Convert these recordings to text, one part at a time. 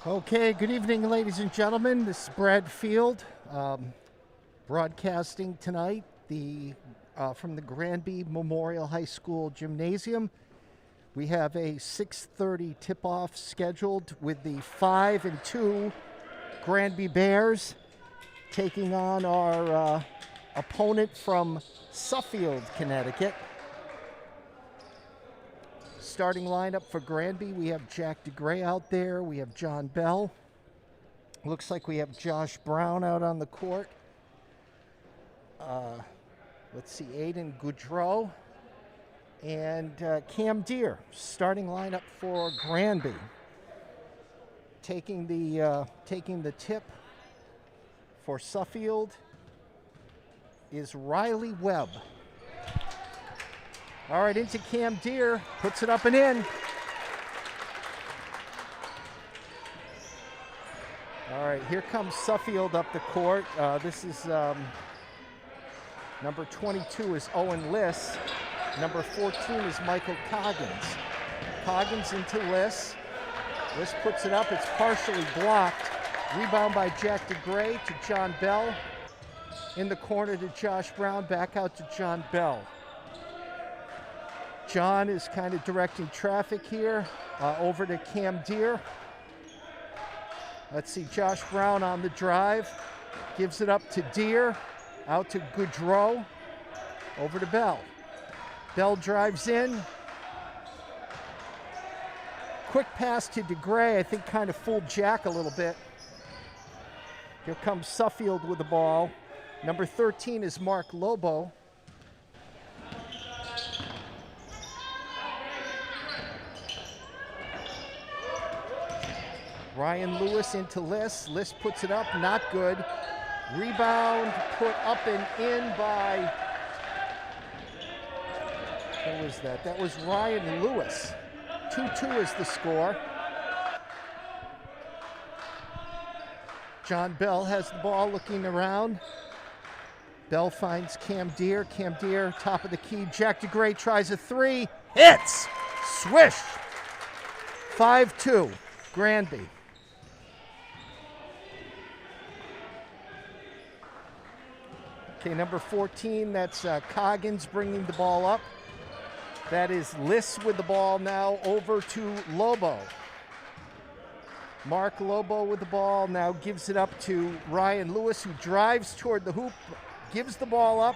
Okay, good evening, ladies and gentlemen. This is Brad Field, broadcasting tonight from the Granby Memorial High School Gymnasium. We have a 6:30 tip-off scheduled with the 5-2 Granby Bears taking on our opponent from Suffield, Connecticut. Starting lineup for Granby, we have Jack DeGray out there. We have John Bell. Looks like we have Josh Brown out on the court. Let's see, Aiden Goudreau and Cam Deere. Starting lineup for Granby. Taking the tip for Suffield is Riley Webb. All right, into Cam Deere, puts it up and in. All right, here comes Suffield up the court. This is number 22 is Owen Liss. Number 14 is Michael Coggins. Coggins into Liss. Liss puts it up, it's partially blocked. Rebound by Jack DeGray to John Bell. In the corner to Josh Brown, back out to John Bell. John is kind of directing traffic here, over to Cam Deere. Let's see, Josh Brown on the drive, gives it up to Deere, out to Goudreau, over to Bell. Bell drives in. Quick pass to DeGray, I think kind of fooled Jack a little bit. Here comes Suffield with the ball. Number 13 is Mark Lobo. Ryan Lewis into Liss. Liss puts it up, not good. Rebound put up and in by, who was that? That was Ryan Lewis. 2-2 is the score. John Bell has the ball looking around. Bell finds Cam Deere. Cam Deere, top of the key. Jack DeGray tries a three. Hits! Swish! 5-2, Granby. Okay, number 14, that's Coggins bringing the ball up. That is Liss with the ball now over to Lobo. Mark Lobo with the ball now gives it up to Ryan Lewis, who drives toward the hoop, gives the ball up.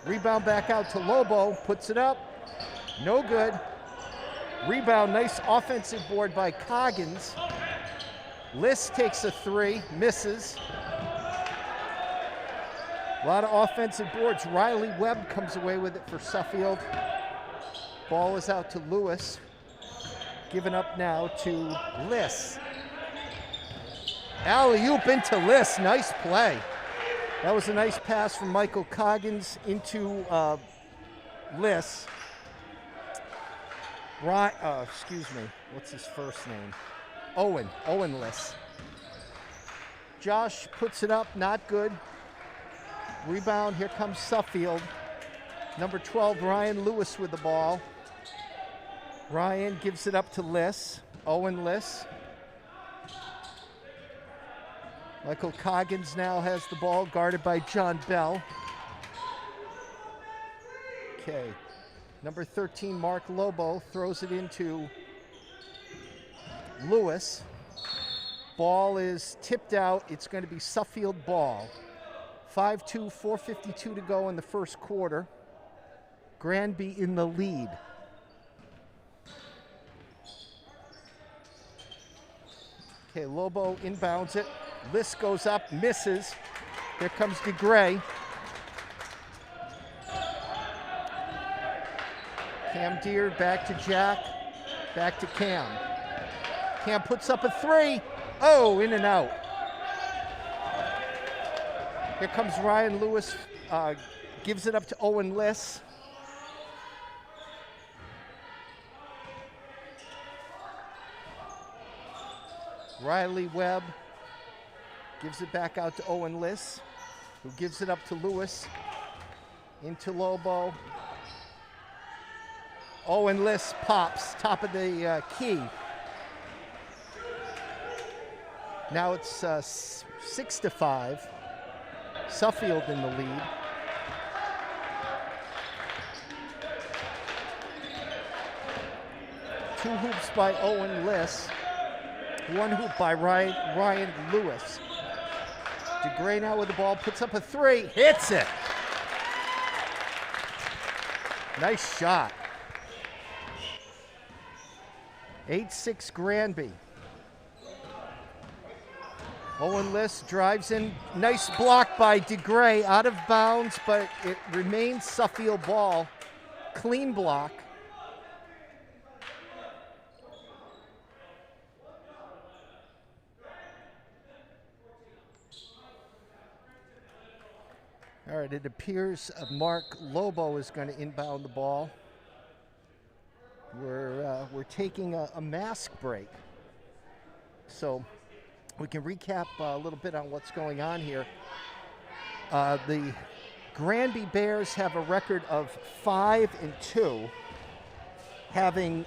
Rebound back out to Lobo, puts it up. No good. Rebound, nice offensive board by Coggins. Liss takes a three, misses. A lot of offensive boards. Riley Webb comes away with it for Suffield. Ball is out to Lewis. Given up now to Liss. Alley-oop into Liss. Nice play. That was a nice pass from Michael Coggins into Liss. Excuse me. What's his first name? Owen Liss. Josh puts it up. Not good. Rebound, here comes Suffield. Number 12, Ryan Lewis with the ball. Ryan gives it up to Liss. Owen Liss. Michael Coggins now has the ball, guarded by John Bell. Okay. Number 13, Mark Lobo, throws it into Lewis. Ball is tipped out. It's going to be Suffield ball. 5-2, 4:52 to go in the first quarter. Granby in the lead. Okay, Lobo inbounds it. Liss goes up, misses. Here comes DeGray. Cam Deere back to Jack, back to Cam. Cam puts up a three. Oh, in and out. Here comes Ryan Lewis, gives it up to Owen Liss. Riley Webb gives it back out to Owen Liss, who gives it up to Lewis, into Lobo. Owen Liss pops, top of the key. Now it's 6-5. Suffield in the lead. Two hoops by Owen Liss. One hoop by Ryan Lewis. DeGray now with the ball, puts up a three, hits it. Nice shot. 8-6 Granby. Owen Liss drives in. Nice block by DeGray, out of bounds, but it remains Suffield ball. Clean block. All right, it appears Mark Lobo is going to inbound the ball. We're taking a mask break, so we can recap a little bit on what's going on here. The Granby Bears have a record of 5-2, having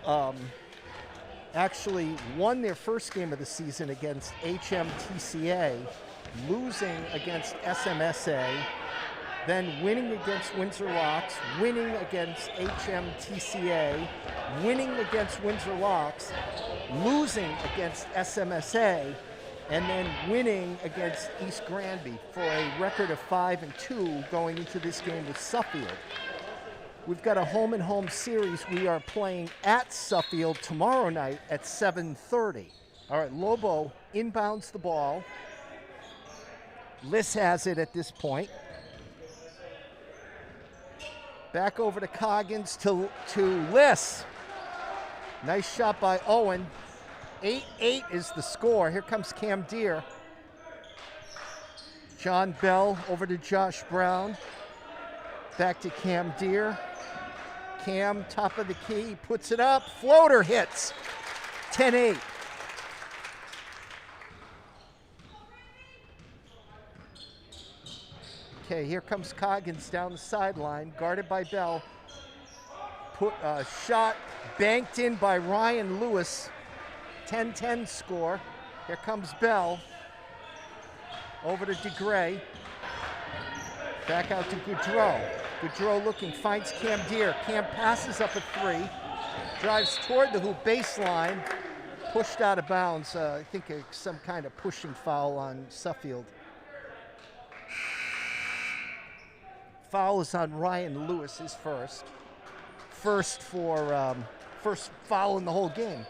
actually won their first game of the season against HMTCA, losing against SMSA, then winning against Windsor Locks, winning against HMTCA, winning against Windsor Locks, losing against SMSA, and then winning against East Granby for a record of 5-2 going into this game with Suffield. We've got a home-and-home series. We are playing at Suffield tomorrow night at 7:30. All right, Lobo inbounds the ball. Liss has it at this point. Back over to Coggins to Liss. Nice shot by Owen. 8-8 is the score. Here comes Cam Deere. John Bell over to Josh Brown. Back to Cam Deere. Cam, top of the key, puts it up. Floater hits. 10-8. Okay, here comes Coggins down the sideline, guarded by Bell. Shot banked in by Ryan Lewis. 10-10 score. Here comes Bell. Over to DeGray. Back out to Goudreau. Goudreau looking, finds Cam Deere. Cam passes up a three. Drives toward the hoop baseline. Pushed out of bounds. I think some kind of pushing foul on Suffield. Foul is on Ryan Lewis, his first. First foul in the whole game.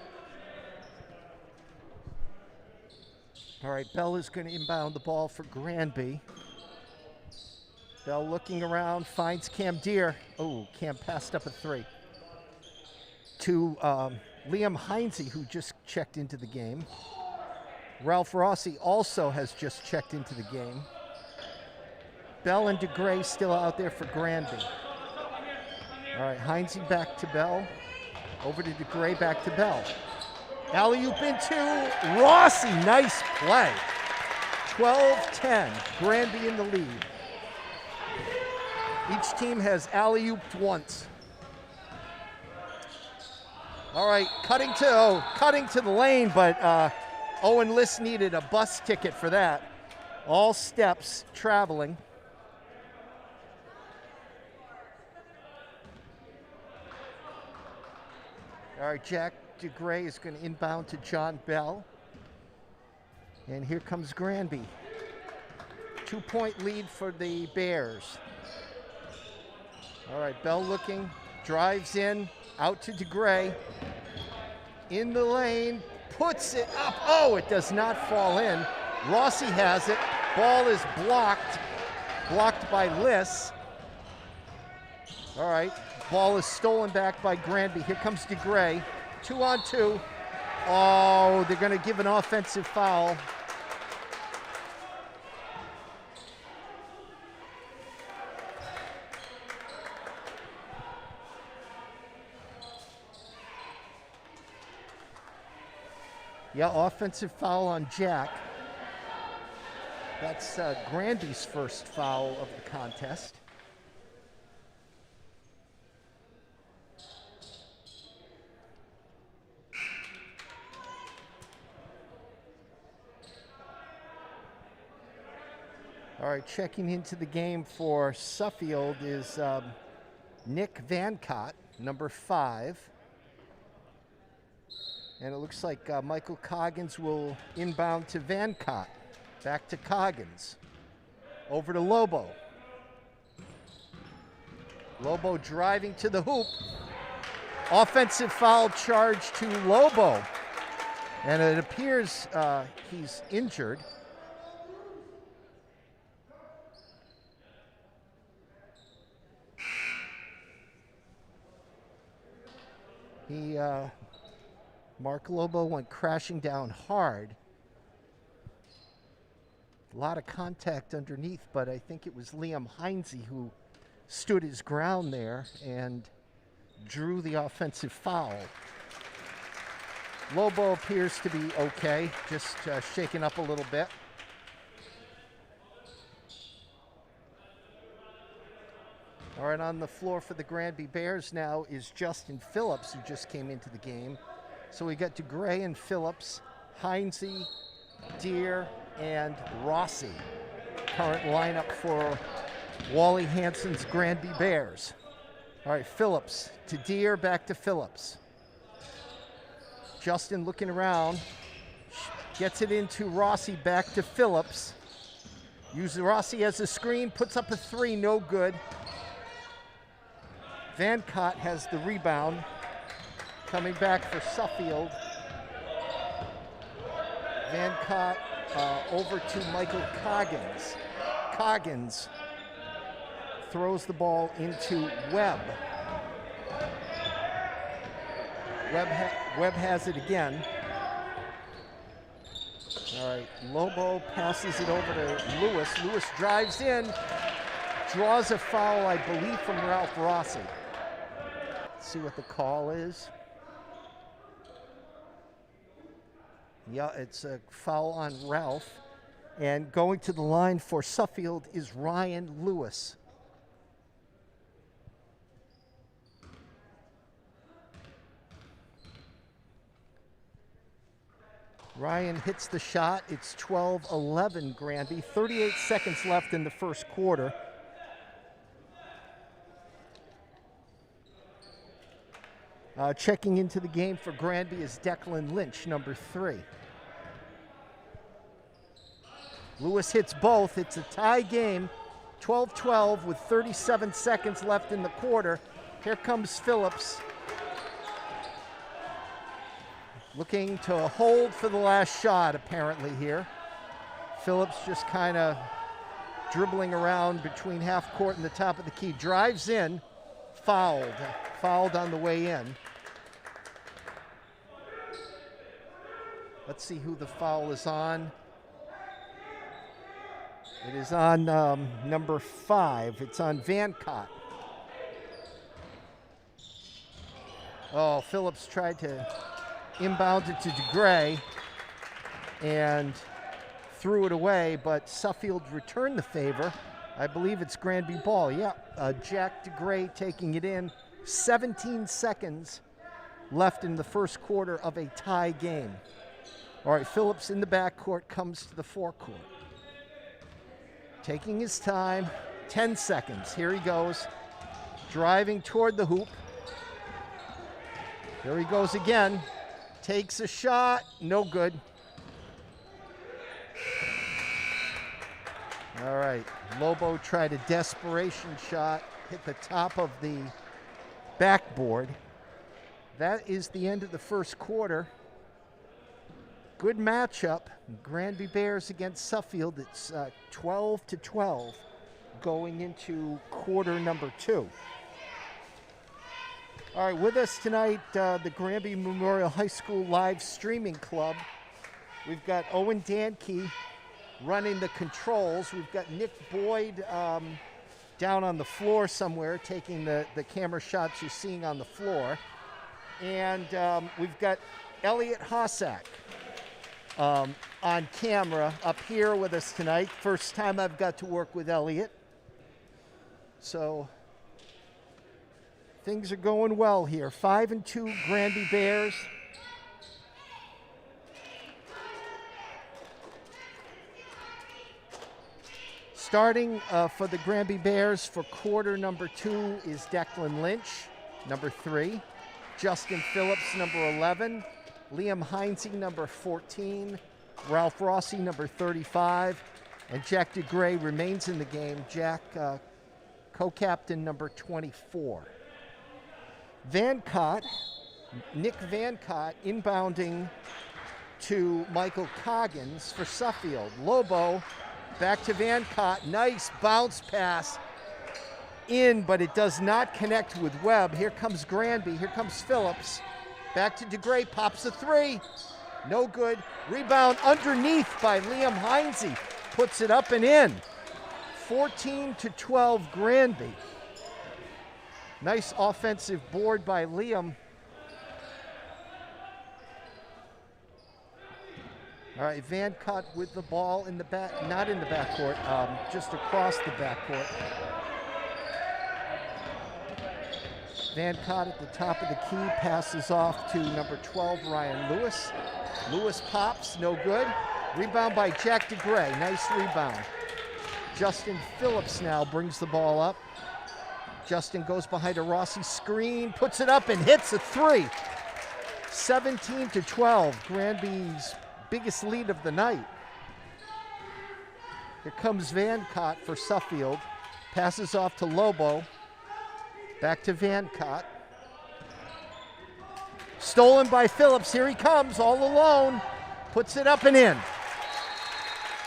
All right, Bell is going to inbound the ball for Granby. Bell looking around, finds Cam Deere. Oh, Cam passed up a three. To Liam Heinze, who just checked into the game. Ralph Rossi also has just checked into the game. Bell and DeGray still out there for Granby. All right, Heinze back to Bell. Over to DeGray, back to Bell. Alley-oop into Rossi. Nice play. 12-10. Granby in the lead. Each team has alley-ooped once. All right, cutting to the lane, but Owen Liss needed a bus ticket for that. All steps traveling. All right, Jack DeGray is going to inbound to John Bell. And here comes Granby. 2-point lead for the Bears. All right, Bell looking, drives in, out to DeGray. In the lane, puts it up. Oh, it does not fall in. Rossi has it. Ball is blocked by Liss. All right, ball is stolen back by Granby. Here comes DeGray. 2-on-2. Oh, they're going to give an offensive foul. Yeah, offensive foul on Jack. That's Granby's first foul of the contest. All right, checking into the game for Suffield is Nick Vancott, number 5. And it looks like Michael Coggins will inbound to Vancott. Back to Coggins. Over to Lobo. Lobo driving to the hoop. Offensive foul charge to Lobo. And it appears he's injured. Mark Lobo went crashing down hard. A lot of contact underneath, but I think it was Liam Heinze who stood his ground there and drew the offensive foul. Lobo appears to be okay, just shaken up a little bit. All right, on the floor for the Granby Bears now is Justin Phillips, who just came into the game. So we got DeGray and Phillips, Heinze, Deere, and Rossi. Current lineup for Wally Hansen's Granby Bears. All right, Phillips to Deere, back to Phillips. Justin looking around, gets it into Rossi, back to Phillips. Uses Rossi as a screen, puts up a 3, no good. Vancott has the rebound. Coming back for Suffield. Vancott over to Michael Coggins. Coggins throws the ball into Webb. Webb has it again. All right, Lobo passes it over to Lewis. Lewis drives in, draws a foul, I believe, from Ralph Rossi. Let's see what the call is. Yeah, it's a foul on Ralph. And going to the line for Suffield is Ryan Lewis. Ryan hits the shot. It's 12-11 Granby. 38 seconds left in the first quarter. Checking into the game for Granby is Declan Lynch, number 3. Lewis hits both. It's a tie game, 12-12 with 37 seconds left in the quarter. Here comes Phillips. Looking to hold for the last shot, apparently, here. Phillips just kind of dribbling around between half court and the top of the key. Drives in, fouled. Fouled on the way in. Let's see who the foul is on. It is on number 5. It's on Vancott. Oh, Phillips tried to inbound it to DeGray and threw it away, but Suffield returned the favor. I believe it's Granby ball. Yeah, Jack DeGray taking it in. 17 seconds left in the first quarter of a tie game. All right, Phillips in the backcourt comes to the forecourt. Taking his time, 10 seconds. Here he goes, driving toward the hoop. Here he goes again. Takes a shot, no good. All right, Lobo tried a desperation shot, hit the top of the backboard. That is the end of the first quarter. Good matchup. Granby Bears against Suffield. It's 12-12 going into quarter number 2. All right, with us tonight, the Granby Memorial High School live streaming club. We've got Owen Dankey running the controls. We've got Nick Boyd down on the floor somewhere, taking the camera shots you're seeing on the floor. And we've got Elliot Hossack on camera up here with us tonight. First time I've got to work with Elliot. So things are going well here. 5-2 Granby Bears. Starting for the Granby Bears for quarter number 2 is Declan Lynch, number 3. Justin Phillips, number 11. Liam Heinze, number 14. Ralph Rossi, number 35. And Jack DeGray remains in the game. Jack, co-captain, number 24. Nick Vancott inbounding to Michael Coggins for Suffield. Lobo back to Vancott. Nice bounce pass in, but it does not connect with Webb. Here comes Granby. Here comes Phillips. Back to DeGray. Pops a 3. No good. Rebound underneath by Liam Heinze. Puts it up and in. 14-12 Granby. Nice offensive board by Liam. All right, Vancott with the ball in the back, not in the backcourt, just across the backcourt. Vancott at the top of the key, passes off to number 12, Ryan Lewis. Lewis pops, no good. Rebound by Jack DeGray, nice rebound. Justin Phillips now brings the ball up. Justin goes behind a Rossi screen, puts it up and hits a 3. 17-12, Granby's biggest lead of the night. Here comes Vancott for Suffield. Passes off to Lobo. Back to Vancott. Stolen by Phillips. Here he comes all alone. Puts it up and in.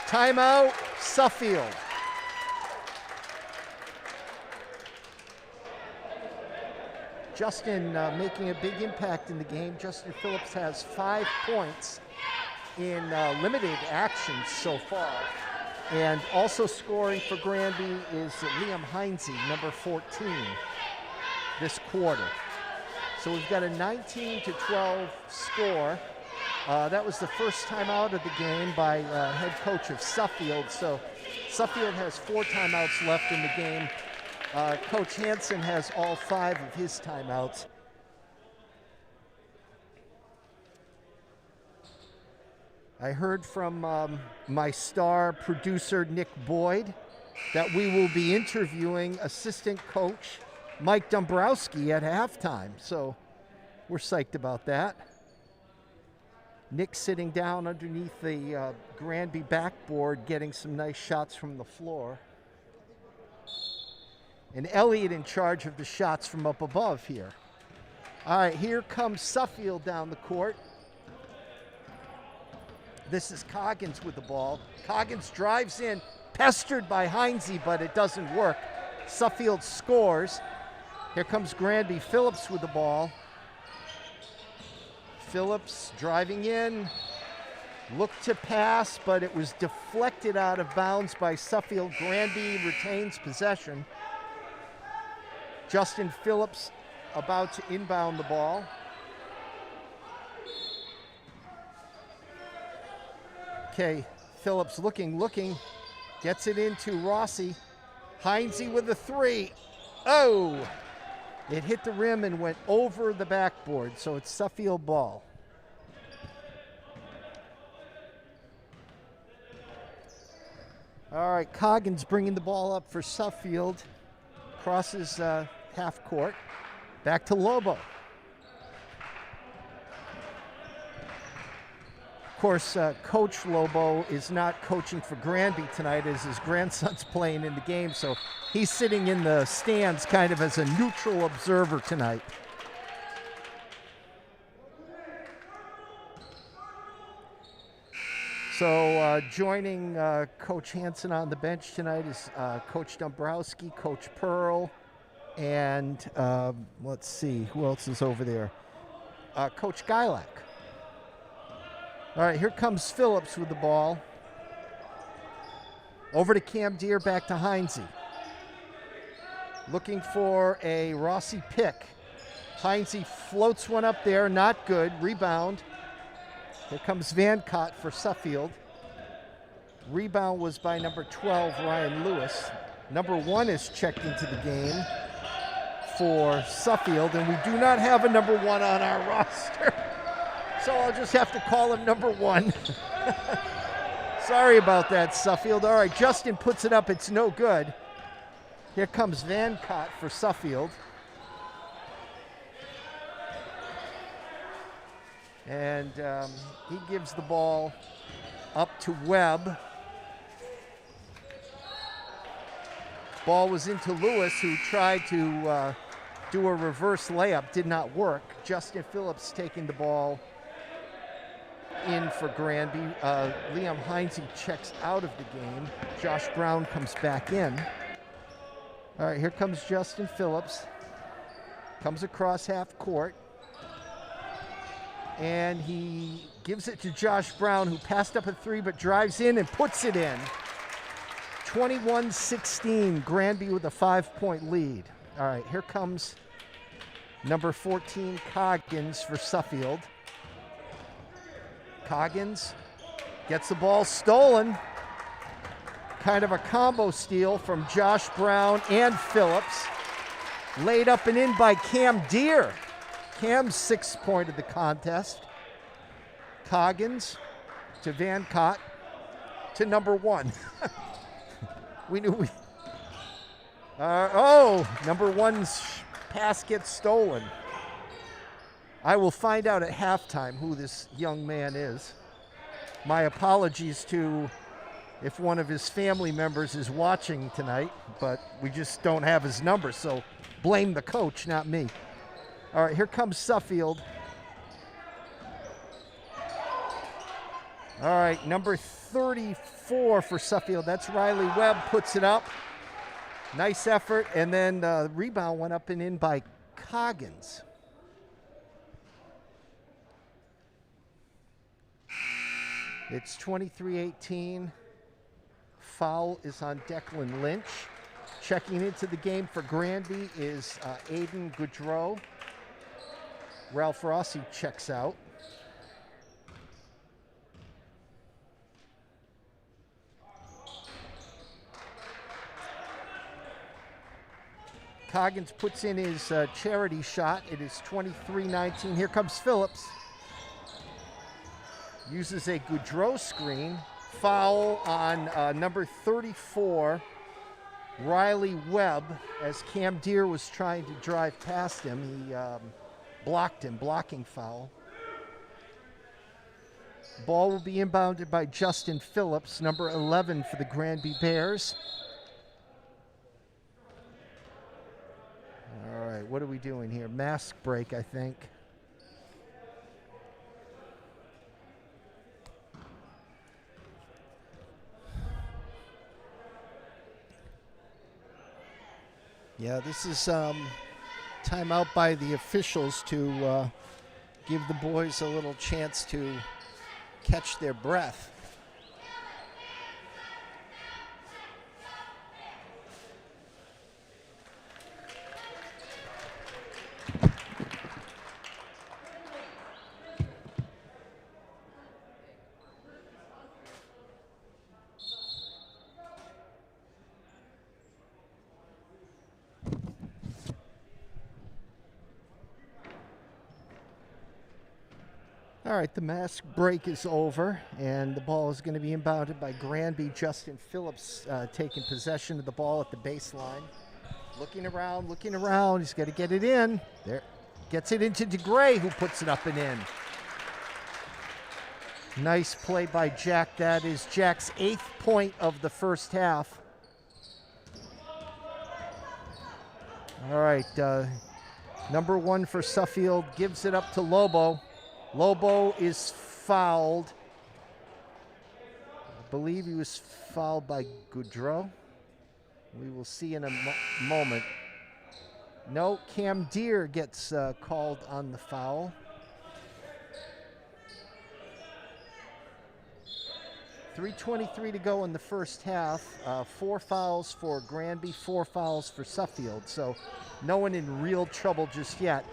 Timeout, Suffield. Justin making a big impact in the game. Justin Phillips has 5 points in limited actions so far. And also scoring for Granby is Liam Heinze, number 14, this quarter. So we've got a 19-12 score. That was the first time out of the game by head coach of Suffield. So Suffield has 4 timeouts left in the game. Coach Hansen has all 5 of his timeouts. I heard from my star producer, Nick Boyd, that we will be interviewing assistant coach Mike Dombrowski at halftime. So we're psyched about that. Nick sitting down underneath the Granby backboard, getting some nice shots from the floor. And Elliott in charge of the shots from up above here. All right, here comes Suffield down the court. This is Coggins with the ball. Coggins drives in, pestered by Heinze, but it doesn't work. Suffield scores. Here comes Granby. Phillips with the ball. Phillips driving in. Looked to pass, but it was deflected out of bounds by Suffield. Granby retains possession. Justin Phillips about to inbound the ball. Okay, Phillips looking, gets it into Rossi. Heinze with the 3. Oh! It hit the rim and went over the backboard, so it's Suffield ball. All right, Coggins bringing the ball up for Suffield. Crosses half court. Back to Lobo. Of course, Coach Lobo is not coaching for Granby tonight as his grandson's playing in the game, so he's sitting in the stands kind of as a neutral observer tonight. So joining Coach Hansen on the bench tonight is Coach Dombrowski, Coach Pearl, and let's see, who else is over there? Coach Gilak. All right, here comes Phillips with the ball. Over to Cam Deere, back to Heinze. Looking for a Rossi pick. Heinze floats one up there, not good. Rebound. Here comes Vancott for Suffield. Rebound was by number 12, Ryan Lewis. Number 1 is checked into the game for Suffield, and we do not have a number 1 on our roster. So I'll just have to call him number 1. Sorry about that, Suffield. All right, Justin puts it up. It's no good. Here comes Van Cott for Suffield. And he gives the ball up to Webb. Ball was into Lewis, who tried to do a reverse layup. Did not work. Justin Phillips taking the ball in for Granby. Liam Heinze checks out of the game. Josh Brown comes back in. All right, here comes Justin Phillips. Comes across half court. And he gives it to Josh Brown, who passed up a three but drives in and puts it in. 21-16, Granby with a 5-point lead. All right, here comes number 14, Coggins for Suffield. Coggins gets the ball stolen. Kind of a combo steal from Josh Brown and Phillips. Laid up and in by Cam Deere. Cam's 6th point of the contest. Coggins to Van Cott to number 1. We knew we... number 1's pass gets stolen. I will find out at halftime who this young man is. My apologies to if one of his family members is watching tonight, but we just don't have his number, so blame the coach, not me. All right, here comes Suffield. All right, number 34 for Suffield. That's Riley Webb, puts it up. Nice effort, and then the rebound went up and in by Coggins. It's 23-18. Foul is on Declan Lynch. Checking into the game for Granby is Aiden Goudreau. Ralph Rossi checks out. Coggins puts in his charity shot. It is 23-19. Here comes Phillips. Uses a Goudreau screen. Foul on number 34, Riley Webb, as Cam Deere was trying to drive past him. He blocked him, blocking foul. Ball will be inbounded by Justin Phillips, number 11 for the Granby Bears. All right, what are we doing here? Mask break, I think. Yeah, this is timeout by the officials to give the boys a little chance to catch their breath. All right, the mask break is over, and the ball is going to be inbounded by Granby. Justin Phillips taking possession of the ball at the baseline. Looking around. He's got to get it in. There, gets it into DeGray, who puts it up and in. Nice play by Jack. That is Jack's 8th point of the first half. All right, number 1 for Suffield gives it up to Lobo. Lobo is fouled. I believe he was fouled by Goudreau. We will see in a moment. No, Cam Deere gets called on the foul. 3:23 to go in the first half. 4 fouls for Granby, 4 fouls for Suffield. So no one in real trouble just yet.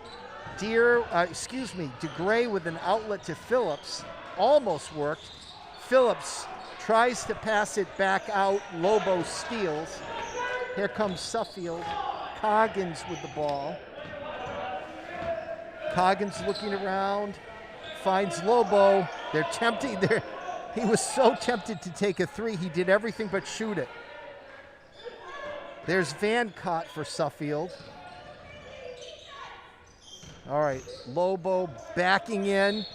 DeGray with an outlet to Phillips. Almost worked. Phillips tries to pass it back out. Lobo steals. Here comes Suffield. Coggins with the ball. Coggins looking around. Finds Lobo. They're tempting. He was so tempted to take a three, he did everything but shoot it. There's Van Cott for Suffield. All right, Lobo backing in,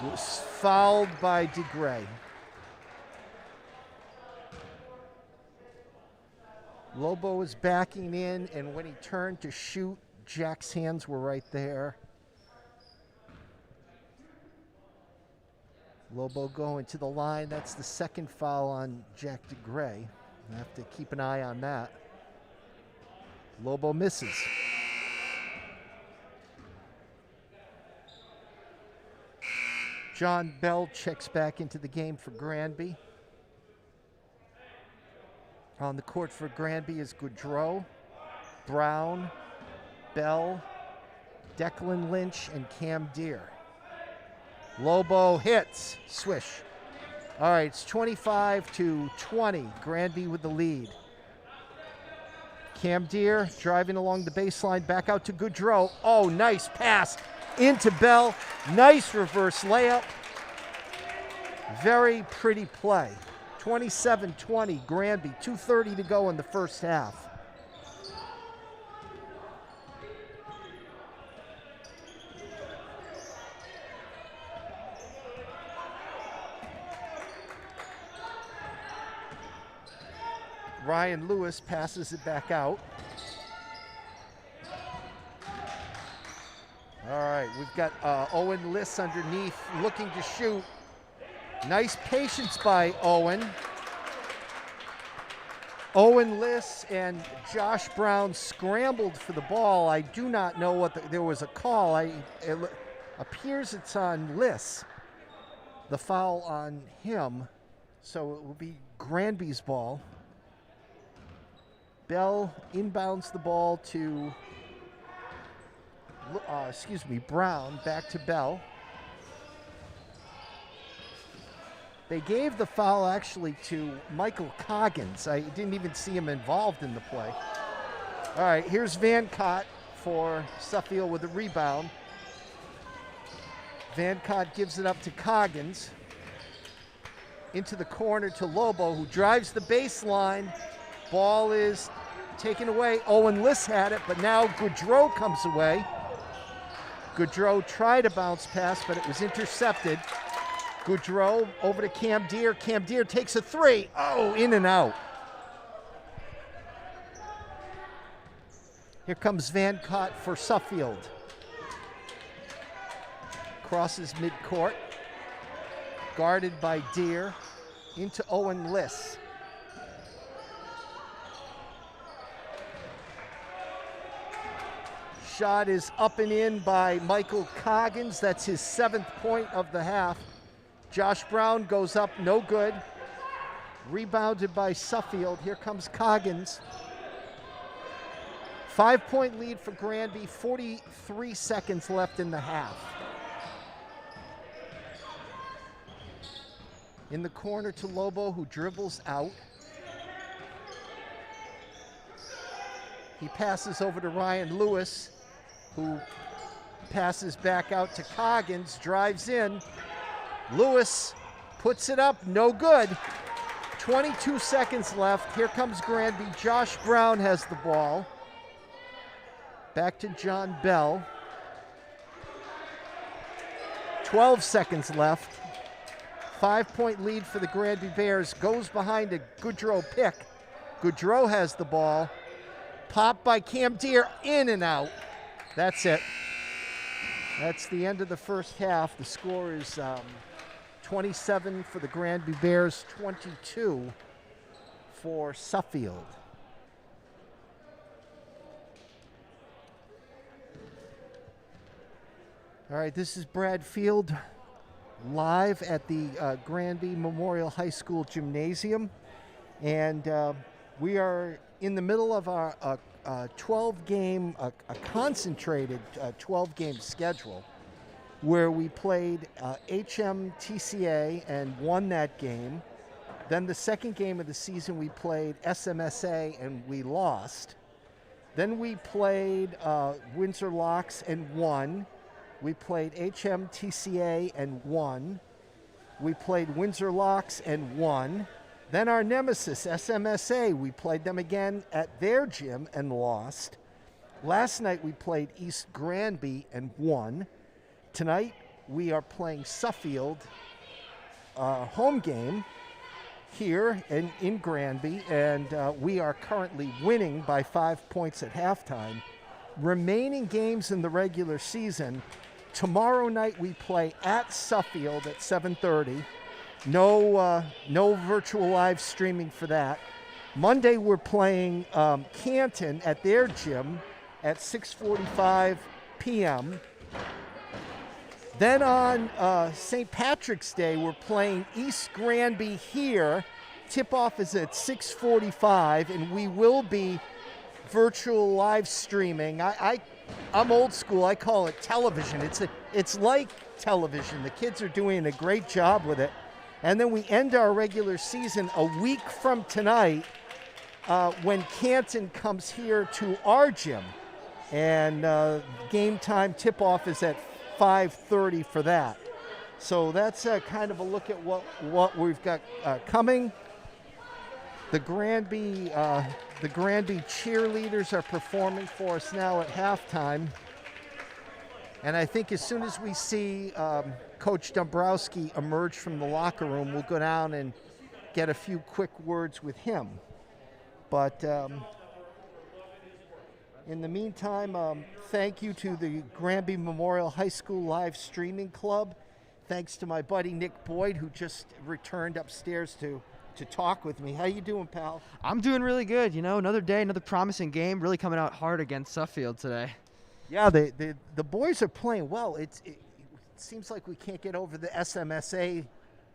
was fouled by DeGray. Lobo was backing in, and when he turned to shoot, Jack's hands were right there. Lobo going to the line. That's the second foul on Jack DeGray. I have to keep an eye on that. Lobo misses. John Bell checks back into the game for Granby. On the court for Granby is Goudreau, Brown, Bell, Declan Lynch, and Cam Deere. Lobo hits, swish. All right, it's 25-20, Granby with the lead. Cam Deere driving along the baseline, back out to Goudreau. Oh, nice pass into Bell. Nice reverse layup. Very pretty play. 27-20, Granby, 2:30 to go in the first half. Ryan Lewis passes it back out. All right, we've got Owen Liss underneath looking to shoot. Nice patience by Owen. Owen Liss and Josh Brown scrambled for the ball. I do not know what there was a call. It appears it's on Liss, the foul on him. So it will be Granby's ball. Bell inbounds the ball to, Brown, back to Bell. They gave the foul actually to Michael Coggins. I didn't even see him involved in the play. All right, here's Van Cott for Suffield with a rebound. Van Cott gives it up to Coggins. Into the corner to Lobo, who drives the baseline. Ball is taken away. Owen Liss had it, but now Goudreau comes away. Goudreau tried a bounce pass, but it was intercepted. Goudreau over to Cam Deere. Cam Deere takes a three. Oh, in and out. Here comes Van Cott for Suffield. Crosses midcourt. Guarded by Deere. Into Owen Liss. Shot is up and in by Michael Coggins. That's his 7th point of the half. Josh Brown goes up, no good. Rebounded by Suffield. Here comes Coggins. 5-point lead for Granby, 43 seconds left in the half. In the corner to Lobo, who dribbles out. He passes over to Ryan Lewis, who passes back out to Coggins, drives in. Lewis puts it up, no good. 22 seconds left. Here comes Granby. Josh Brown has the ball. Back to John Bell. 12 seconds left. 5-point lead for the Granby Bears. Goes behind a Goudreau pick. Goudreau has the ball. Popped by Cam Deere, in and out. That's it. That's the end of the first half. The score is 27 for the Granby Bears, 22 for Suffield. All right, this is Brad Field live at the Granby Memorial High School Gymnasium. And we are in the middle of our 12-game, a concentrated 12-game schedule where we played HMTCA and won that game. Then the second game of the season we played SMSA and we lost. Then we played Windsor Locks and won. We played HMTCA and won. we played Windsor Locks and won. Then our nemesis, SMSA, we played them again at their gym and lost. Last night we played East Granby and won. Tonight we are playing Suffield, home game here in Granby, and we are currently winning by 5 points at halftime. Remaining games in the regular season, tomorrow night we play at Suffield at 7:30. No virtual live streaming for that. Monday we're playing Canton at their gym at 6:45 p.m. Then on St. Patrick's Day we're playing East Granby here. Tip-off is at 6:45, and we will be virtual live streaming. I'm old school. I call it television. It's like television. The kids are doing a great job with it. And then we end our regular season a week from tonight when Canton comes here to our gym. And game time tip-off is at 5:30 for that. So that's kind of a look at what we've got coming. The Granby cheerleaders are performing for us now at halftime. And I think as soon as we see Coach Dombrowski emerge from the locker room, we'll go down and get a few quick words with him. But in the meantime, thank you to the Granby Memorial High School Live Streaming Club. Thanks to my buddy Nick Boyd, who just returned upstairs to talk with me. How you doing, pal? I'm doing really good. You know, another day, another promising game. Really coming out hard against Suffield today. Yeah, the boys are playing well. It seems like we can't get over the SMSA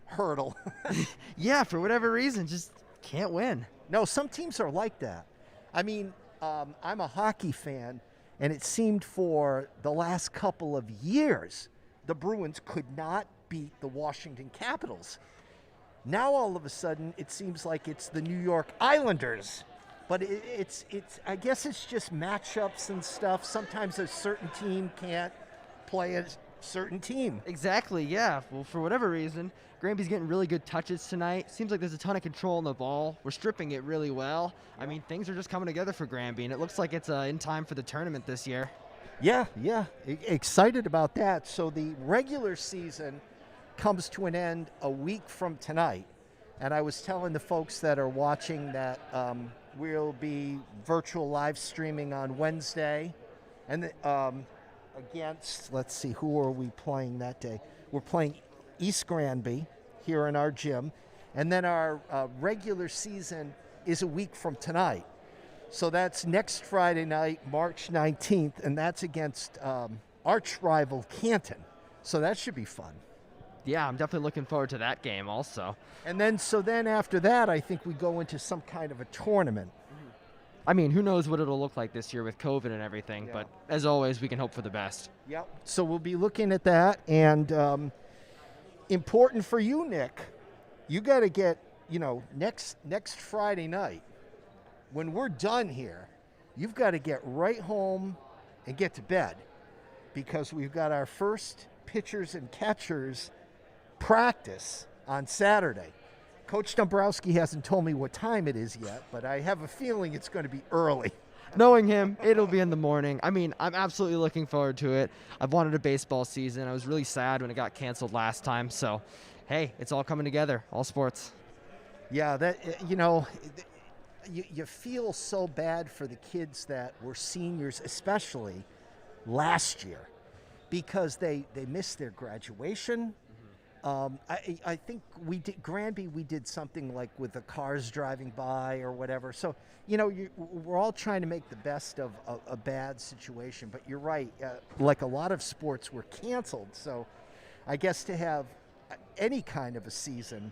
hurdle. Yeah, for whatever reason, just can't win. No, some teams are like that. I mean, I'm a hockey fan, and it seemed for the last couple of years the Bruins could not beat the Washington Capitals. Now all of a sudden it seems like it's the New York Islanders, but it's I guess it's just matchups and stuff. Sometimes a certain team can't play a certain team. Exactly, yeah. Well, for whatever reason, Granby's getting really good touches tonight. Seems like there's a ton of control on the ball. We're stripping it really well. I mean, things are just coming together for Granby, and it looks like it's in time for the tournament this year. Yeah, excited about that. So the regular season comes to an end a week from tonight, and I was telling the folks that are watching that we'll be virtual live streaming on Wednesday, and against, let's see, who are we playing that day? We're playing East Granby here in our gym, and then our regular season is a week from tonight. So that's next Friday night, March 19th, and that's against arch rival Canton. So that should be fun. Yeah, I'm definitely looking forward to that game also. And then after that, I think we go into some kind of a tournament. I mean, who knows what it'll look like this year with COVID and everything, but as always, we can hope for the best. Yep. So we'll be looking at that. And important for you, Nick, you got to get, next Friday night, when we're done here, you've got to get right home and get to bed, because we've got our first pitchers and catchers practice on Saturday. Coach Dombrowski hasn't told me what time it is yet, but I have a feeling it's going to be early. Knowing him, it'll be in the morning. I mean, I'm absolutely looking forward to it. I've wanted a baseball season. I was really sad when it got canceled last time. So, hey, it's all coming together, all sports. Yeah, you feel so bad for the kids that were seniors, especially last year, because they missed their graduation. I think Granby, we did something like with the cars driving by or whatever. So, we're all trying to make the best of a bad situation. But you're right, like a lot of sports were canceled. So I guess to have any kind of a season,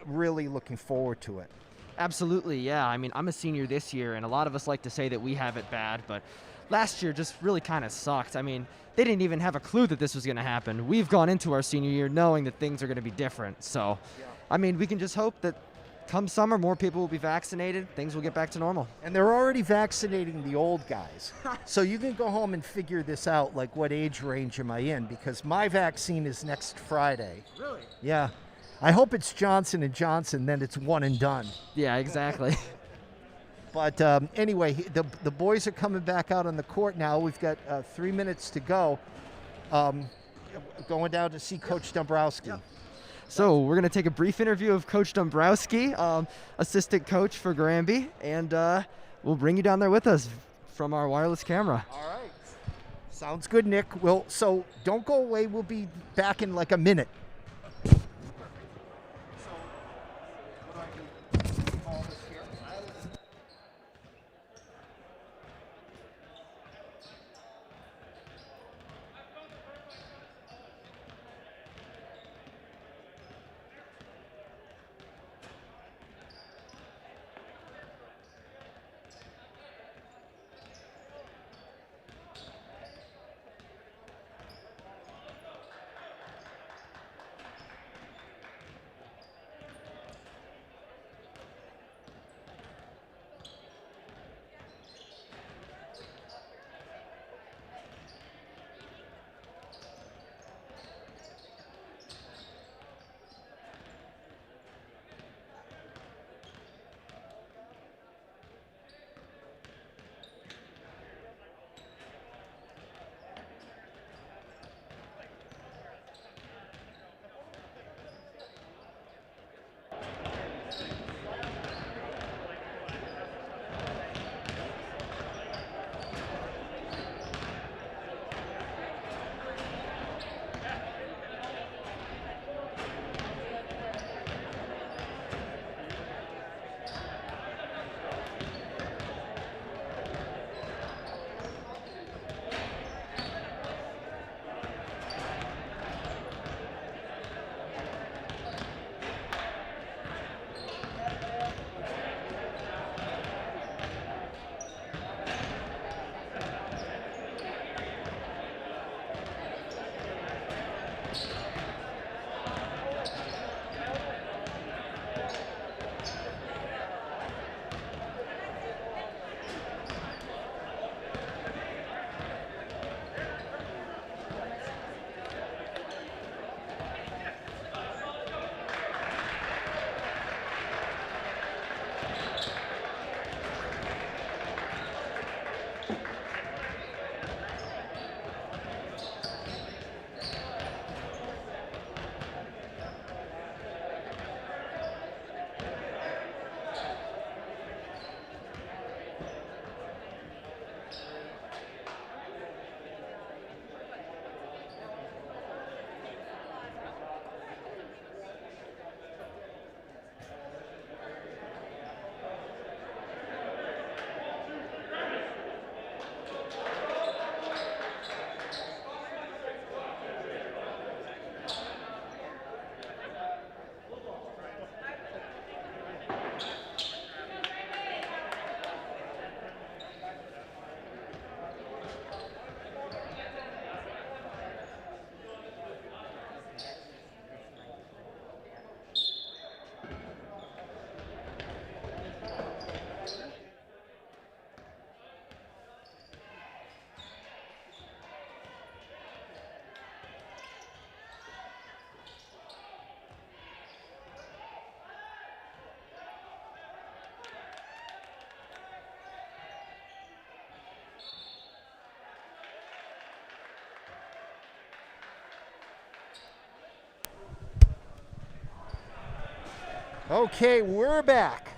really looking forward to it. Absolutely, yeah. I mean, I'm a senior this year, and a lot of us like to say that we have it bad, but last year just really kind of sucked. I mean, they didn't even have a clue that this was going to happen. We've gone into our senior year knowing that things are going to be different. So, I mean, we can just hope that come summer, more people will be vaccinated. Things will get back to normal. And they're already vaccinating the old guys. So you can go home and figure this out, like what age range am I in? Because my vaccine is next Friday. Really? Yeah. I hope it's Johnson & Johnson, then it's one and done. Yeah, exactly. But anyway, the boys are coming back out on the court now. We've got 3 minutes to go. Going down to see Coach Dombrowski. Yep. So we're going to take a brief interview of Coach Dombrowski, assistant coach for Granby, and we'll bring you down there with us from our wireless camera. All right. Sounds good, Nick. So don't go away. We'll be back in like a minute. Okay, we're back.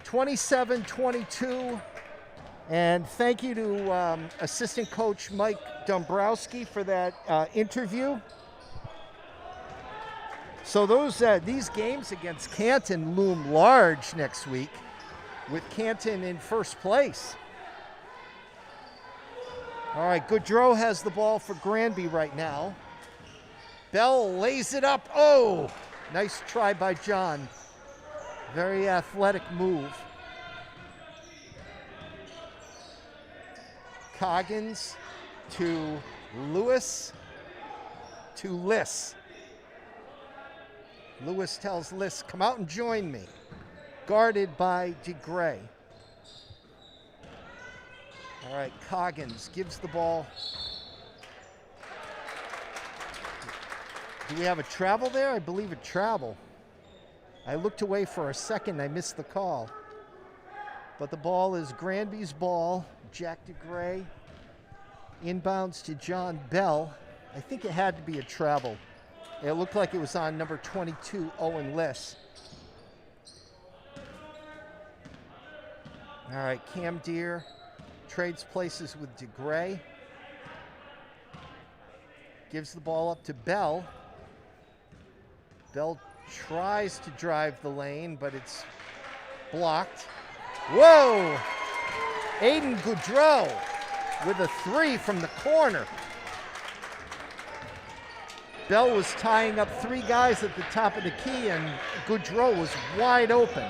27-22. And thank you to assistant coach Mike Dombrowski for that interview. So these games against Canton loom large next week, with Canton in first place. All right, Goudreau has the ball for Granby right now. Bell lays it up. Oh, nice try by John. Very athletic move. Coggins to Lewis to Liss. Lewis tells Liss, come out and join me. Guarded by DeGray. All right, Coggins gives the ball. Do we have a travel there? I believe a travel. I looked away for a second. I missed the call. But the ball is Granby's ball. Jack DeGray inbounds to John Bell. I think it had to be a travel. It looked like it was on number 22, Owen Liss. All right, Cam Deere trades places with DeGray. Gives the ball up to Bell. Bell tries to drive the lane, but it's blocked. Whoa! Aiden Goudreau with a 3 from the corner. Bell was tying up 3 guys at the top of the key, and Goudreau was wide open.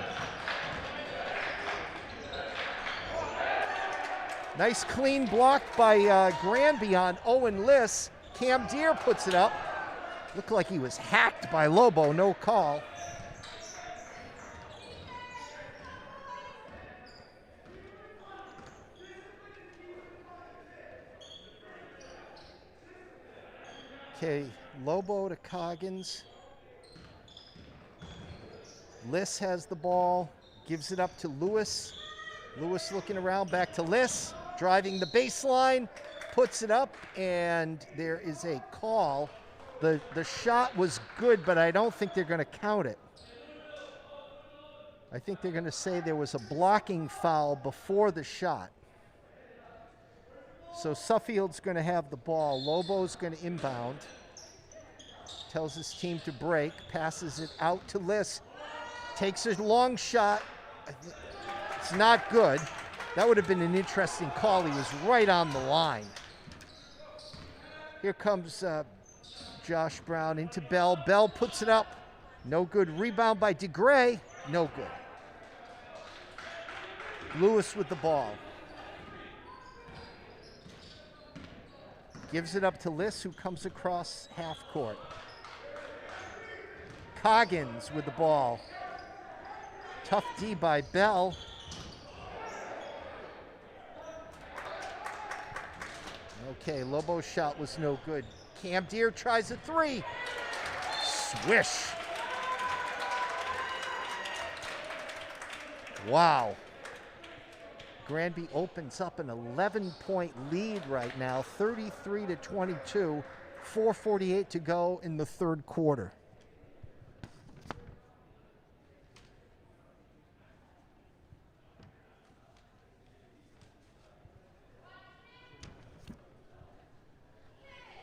Nice clean block by Granby on Owen Liss. Cam Deere puts it up. Looked like he was hacked by Lobo, no call. Okay, Lobo to Coggins. Liss has the ball, gives it up to Lewis. Lewis looking around, back to Liss, driving the baseline, puts it up, and there is a call. The shot was good, but I don't think they're going to count it. I think they're going to say there was a blocking foul before the shot. So Suffield's going to have the ball. Lobo's going to inbound. Tells his team to break. Passes it out to Liss. Takes a long shot. It's not good. That would have been an interesting call. He was right on the line. Here comes Josh Brown into Bell. Bell puts it up. No good. Rebound by DeGray. No good. Lewis with the ball. Gives it up to Liss, who comes across half court. Coggins with the ball. Tough D by Bell. Okay, Lobo's shot was no good. Cam Deere tries a 3. Swish. Wow. Granby opens up an 11-point lead right now, 33-22, 4:48 to go in the third quarter.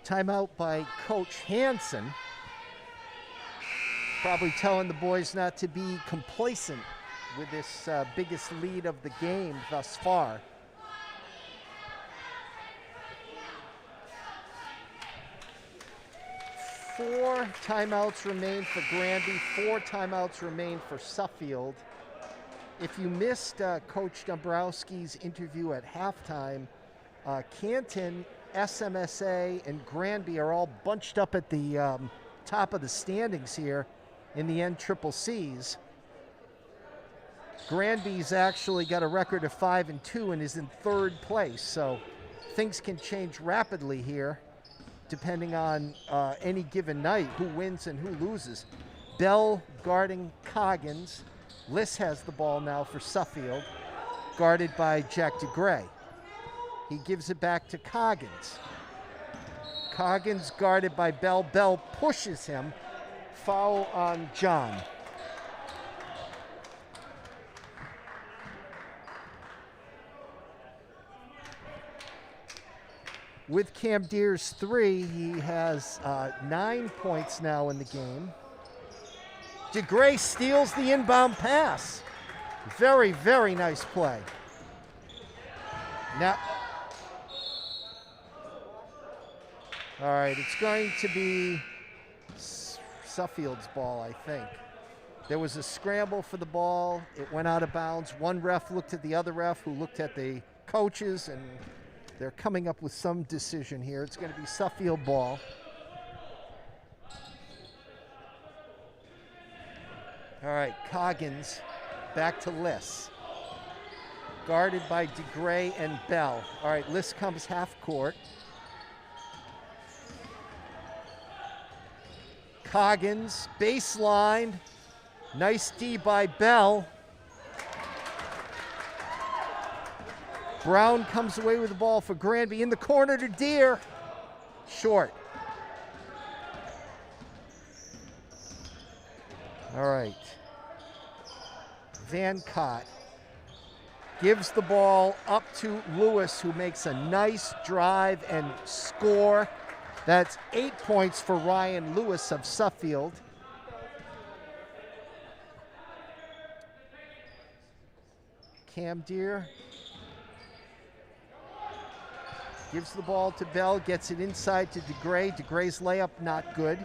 Timeout by Coach Hansen. Probably telling the boys not to be complacent with this biggest lead of the game thus far. Four timeouts remain for Granby, 4 timeouts remain for Suffield. If you missed Coach Dombrowski's interview at halftime, Canton, SMSA, and Granby are all bunched up at the top of the standings here in the NCCCs. Granby's actually got a record of 5-2 and is in 3rd place, so things can change rapidly here depending on any given night, who wins and who loses. Bell guarding Coggins. Liss has the ball now for Suffield, guarded by Jack DeGray. He gives it back to Coggins. Coggins guarded by Bell. Bell pushes him. Foul on John. With Cam Deere's 3, he has 9 points now in the game. DeGray steals the inbound pass. Very, very nice play. Now, all right, it's going to be Suffield's ball, I think. There was a scramble for the ball. It went out of bounds. One ref looked at the other ref, who looked at the coaches, and they're coming up with some decision here. It's going to be Suffield ball. All right, Coggins back to Liss. Guarded by DeGray and Bell. All right, Liss comes half court. Coggins, baseline. Nice D by Bell. Brown comes away with the ball for Granby. In the corner to Deere. Short. All right. Van Cott gives the ball up to Lewis, who makes a nice drive and score. That's 8 points for Ryan Lewis of Suffield. Cam Deere gives the ball to Bell, gets it inside to DeGray. DeGray's layup not good.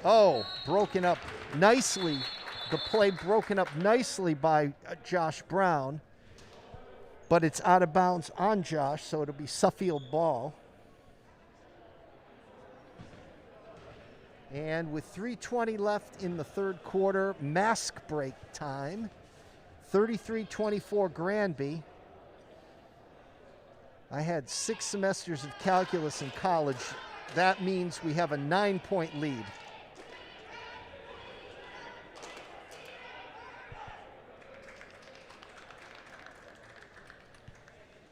Oh, broken up nicely. The play broken up nicely by Josh Brown, but it's out of bounds on Josh, so it'll be Suffield ball. And with 3:20 left in the third quarter, mask break time. 33-24 Granby. I had 6 semesters of calculus in college. That means we have a 9-point lead.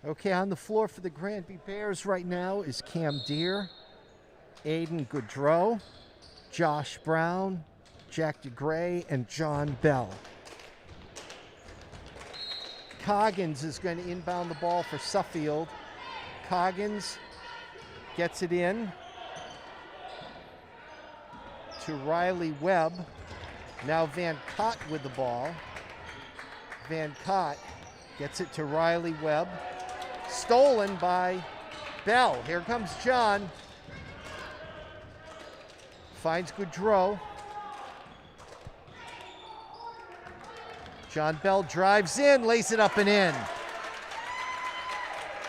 Okay, on the floor for the Granby Bears right now is Cam Deere, Aiden Goodrow, Josh Brown, Jack DeGray, and John Bell. Coggins is going to inbound the ball for Suffield. Coggins gets it in to Riley Webb. Now Van Cott with the ball. Van Cott gets it to Riley Webb. Stolen by Bell. Here comes John. Finds Goodrow. John Bell drives in, lays it up and in.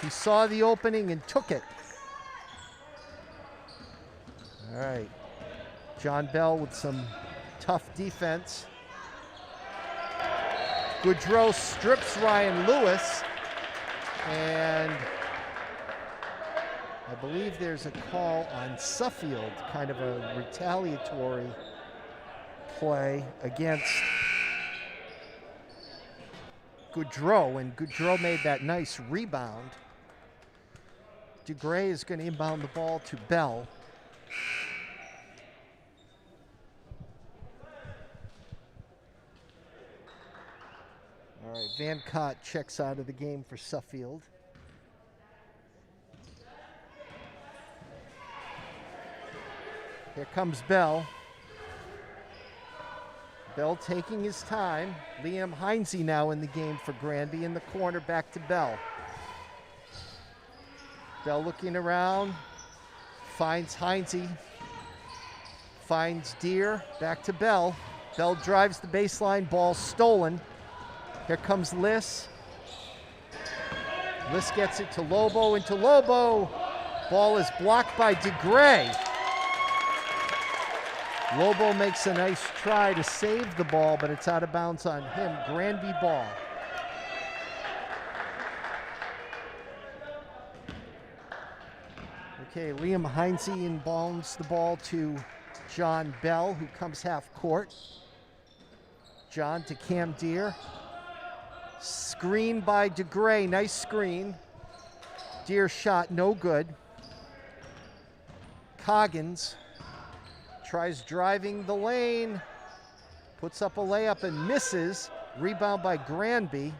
He saw the opening and took it. All right. John Bell with some tough defense. Goodrow strips Ryan Lewis. And I believe there's a call on Suffield, kind of a retaliatory play against Goodrow, and Goodrow made that nice rebound. DeGray is going to inbound the ball to Bell. All right, Van Cott checks out of the game for Suffield. Here comes Bell. Bell taking his time. Liam Heinze now in the game for Granby. In the corner, back to Bell. Bell looking around. Finds Heinze. Finds Deere. Back to Bell. Bell drives the baseline. Ball stolen. Here comes Liss. Liss gets it to Lobo. Into Lobo. Ball is blocked by DeGray. Lobo makes a nice try to save the ball, but it's out of bounds on him. Granby ball. Okay, Liam Heinze inbounds the ball to John Bell, who comes half court. John to Cam Deere. Screen by DeGray, nice screen. Deere shot no good. Coggins tries driving the lane, puts up a layup and misses. Rebound by Granby.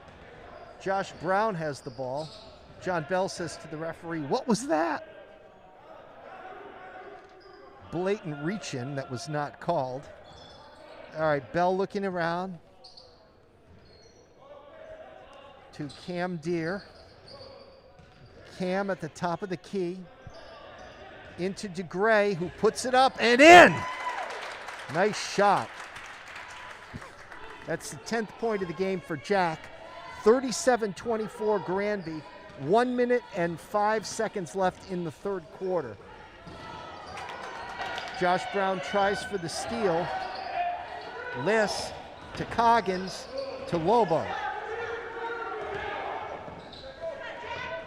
Josh Brown has the ball. John Bell says to the referee, "What was that?" Blatant reach-in that was not called. All right, Bell looking around to Cam Deere. Cam at the top of the key. Into DeGray, who puts it up and in. Nice shot. That's the 10th point of the game for Jack. 37-24 Granby. 1 minute and 5 seconds left in the third quarter. Josh Brown tries for the steal. Liss to Coggins to Lobo.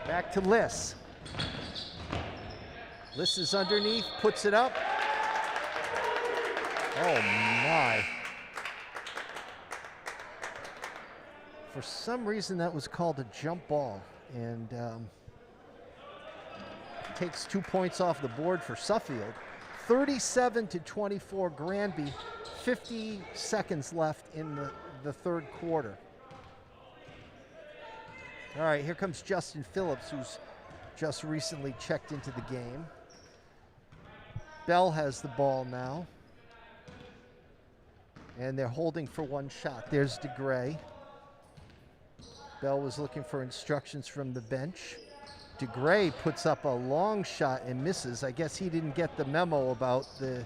Back to Liss. Liss is underneath, puts it up. Oh my. For some reason that was called a jump ball, and takes 2 points off the board for Suffield. 37-24 Granby, 50 seconds left in the third quarter. All right, here comes Justin Phillips, who's just recently checked into the game. Bell has the ball now. And they're holding for one shot. There's DeGray. Bell was looking for instructions from the bench. DeGray puts up a long shot and misses. I guess he didn't get the memo about the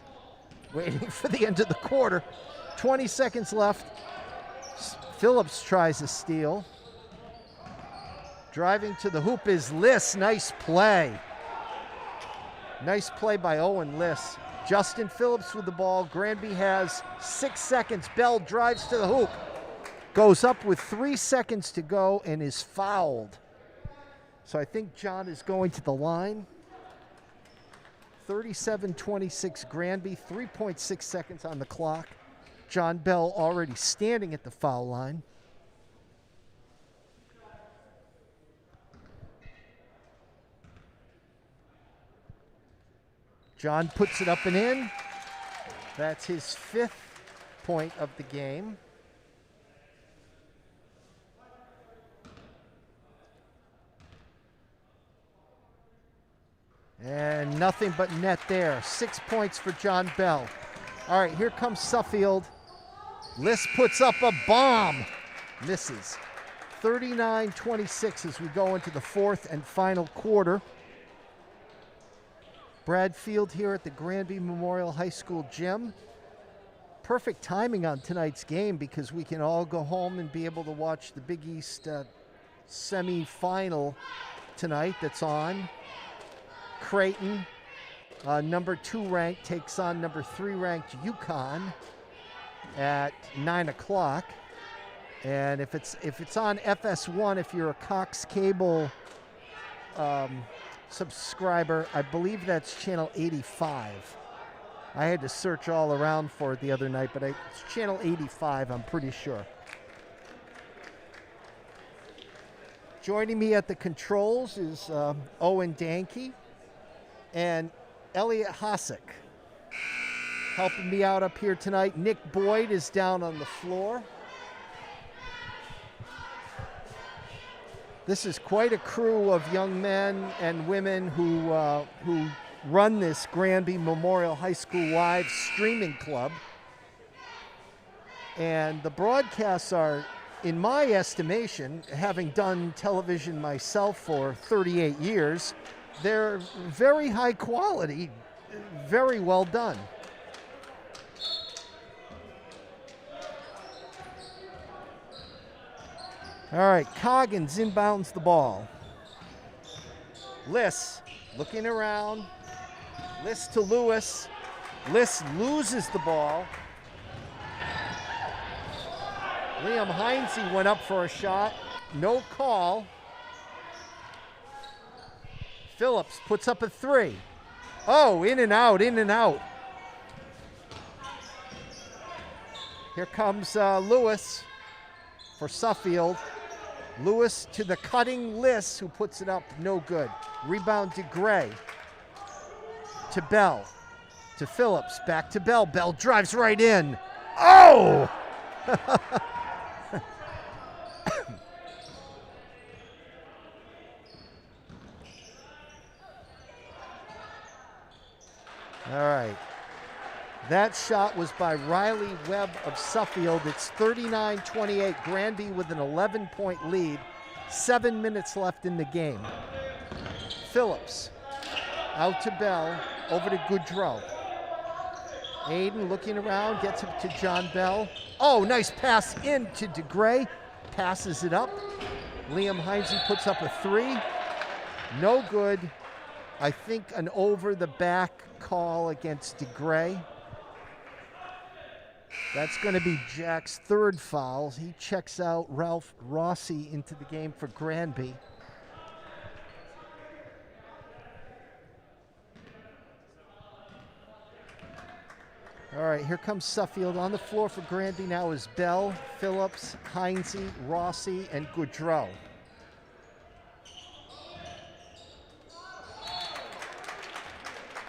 waiting for the end of the quarter. 20 seconds left. Phillips tries a steal. Driving to the hoop is Liss. Nice play. Nice play by Owen Liss. Justin Phillips with the ball. Granby has 6 seconds. Bell drives to the hoop. Goes up with 3 seconds to go and is fouled. So I think John is going to the line. 37-26 Granby, 3.6 seconds on the clock. John Bell already standing at the foul line. John puts it up and in. That's his 5th point of the game. And nothing but net there. 6 points for John Bell. All right, here comes Suffield. Liss puts up a bomb. Misses. 39-26 as we go into the fourth and final quarter. Brad Field here at the Granby Memorial High School gym. Perfect timing on tonight's game because we can all go home and be able to watch the Big East semi-final tonight that's on. Creighton, number 2 ranked, takes on number 3 ranked UConn at 9 o'clock. And if it's on FS1, if you're a Cox Cable subscriber, I believe that's channel 85. I had to search all around for it the other night, but it's channel 85, I'm pretty sure. Joining me at the controls is Owen Danke and Elliot Hosick. Helping me out up here tonight. Nick Boyd is down on the floor. This is quite a crew of young men and women who run this Granby Memorial High School Live streaming club. And the broadcasts are, in my estimation, having done television myself for 38 years, they're very high quality, very well done. All right, Coggins inbounds the ball. Liss looking around. Liss to Lewis. Liss loses the ball. Liam Heinze went up for a shot. No call. Phillips puts up a 3. Oh, in and out, in and out. Here comes Lewis for Suffield. Lewis to the cutting Liss, who puts it up, no good. Rebound to Gray. To Bell. To Phillips, back to Bell. Bell drives right in. Oh! All right. That shot was by Riley Webb of Suffield. It's 39-28. Granby with an 11-point lead. 7 minutes left in the game. Phillips out to Bell, over to Goudreau. Aiden looking around, gets it to John Bell. Oh, nice pass in to DeGray. Passes it up. Liam Heinze puts up a 3. No good. I think an over the back call against DeGray. That's going to be Jack's third foul. He checks out Ralph Rossi into the game for Granby. All right, here comes Suffield. On the floor for Granby now is Bell, Phillips, Heinze, Rossi, and Goudreau.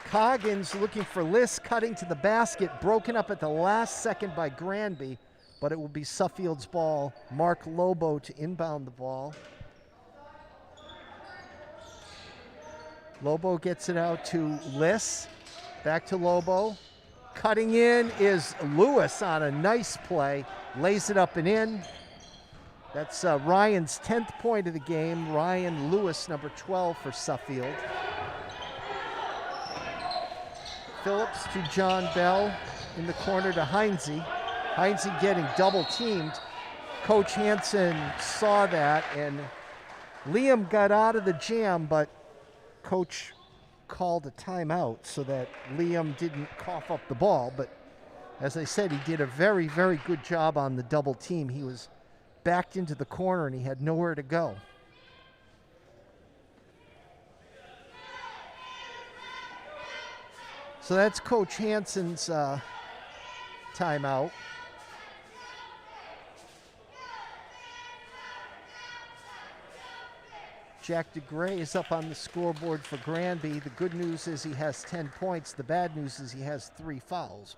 Coggins looking for Liss, cutting to the basket, broken up at the last second by Granby, but it will be Suffield's ball. Mark Lobo to inbound the ball. Lobo gets it out to Liss, back to Lobo. Cutting in is Lewis on a nice play, lays it up and in. That's Ryan's 10th point of the game. Ryan Lewis, number 12 for Suffield. Phillips to John Bell in the corner to Heinze. Heinze getting double teamed. Coach Hansen saw that, and Liam got out of the jam, but Coach called a timeout so that Liam didn't cough up the ball. But as I said, he did a very, very good job on the double team. He was backed into the corner and he had nowhere to go. So that's Coach Hansen's timeout. Jack DeGray is up on the scoreboard for Granby. The good news is he has 10 points. The bad news is he has 3 fouls.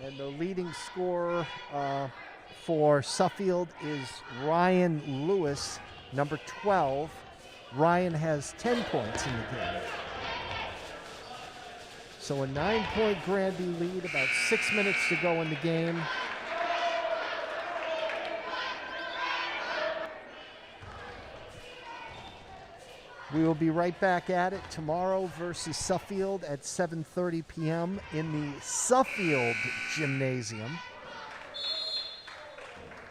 And the leading scorer for Suffield is Ryan Lewis, number 12. Ryan has 10 points in the game. So a 9-point Granby lead, about 6 minutes to go in the game. We will be right back at it tomorrow versus Suffield at 7:30 p.m. in the Suffield Gymnasium.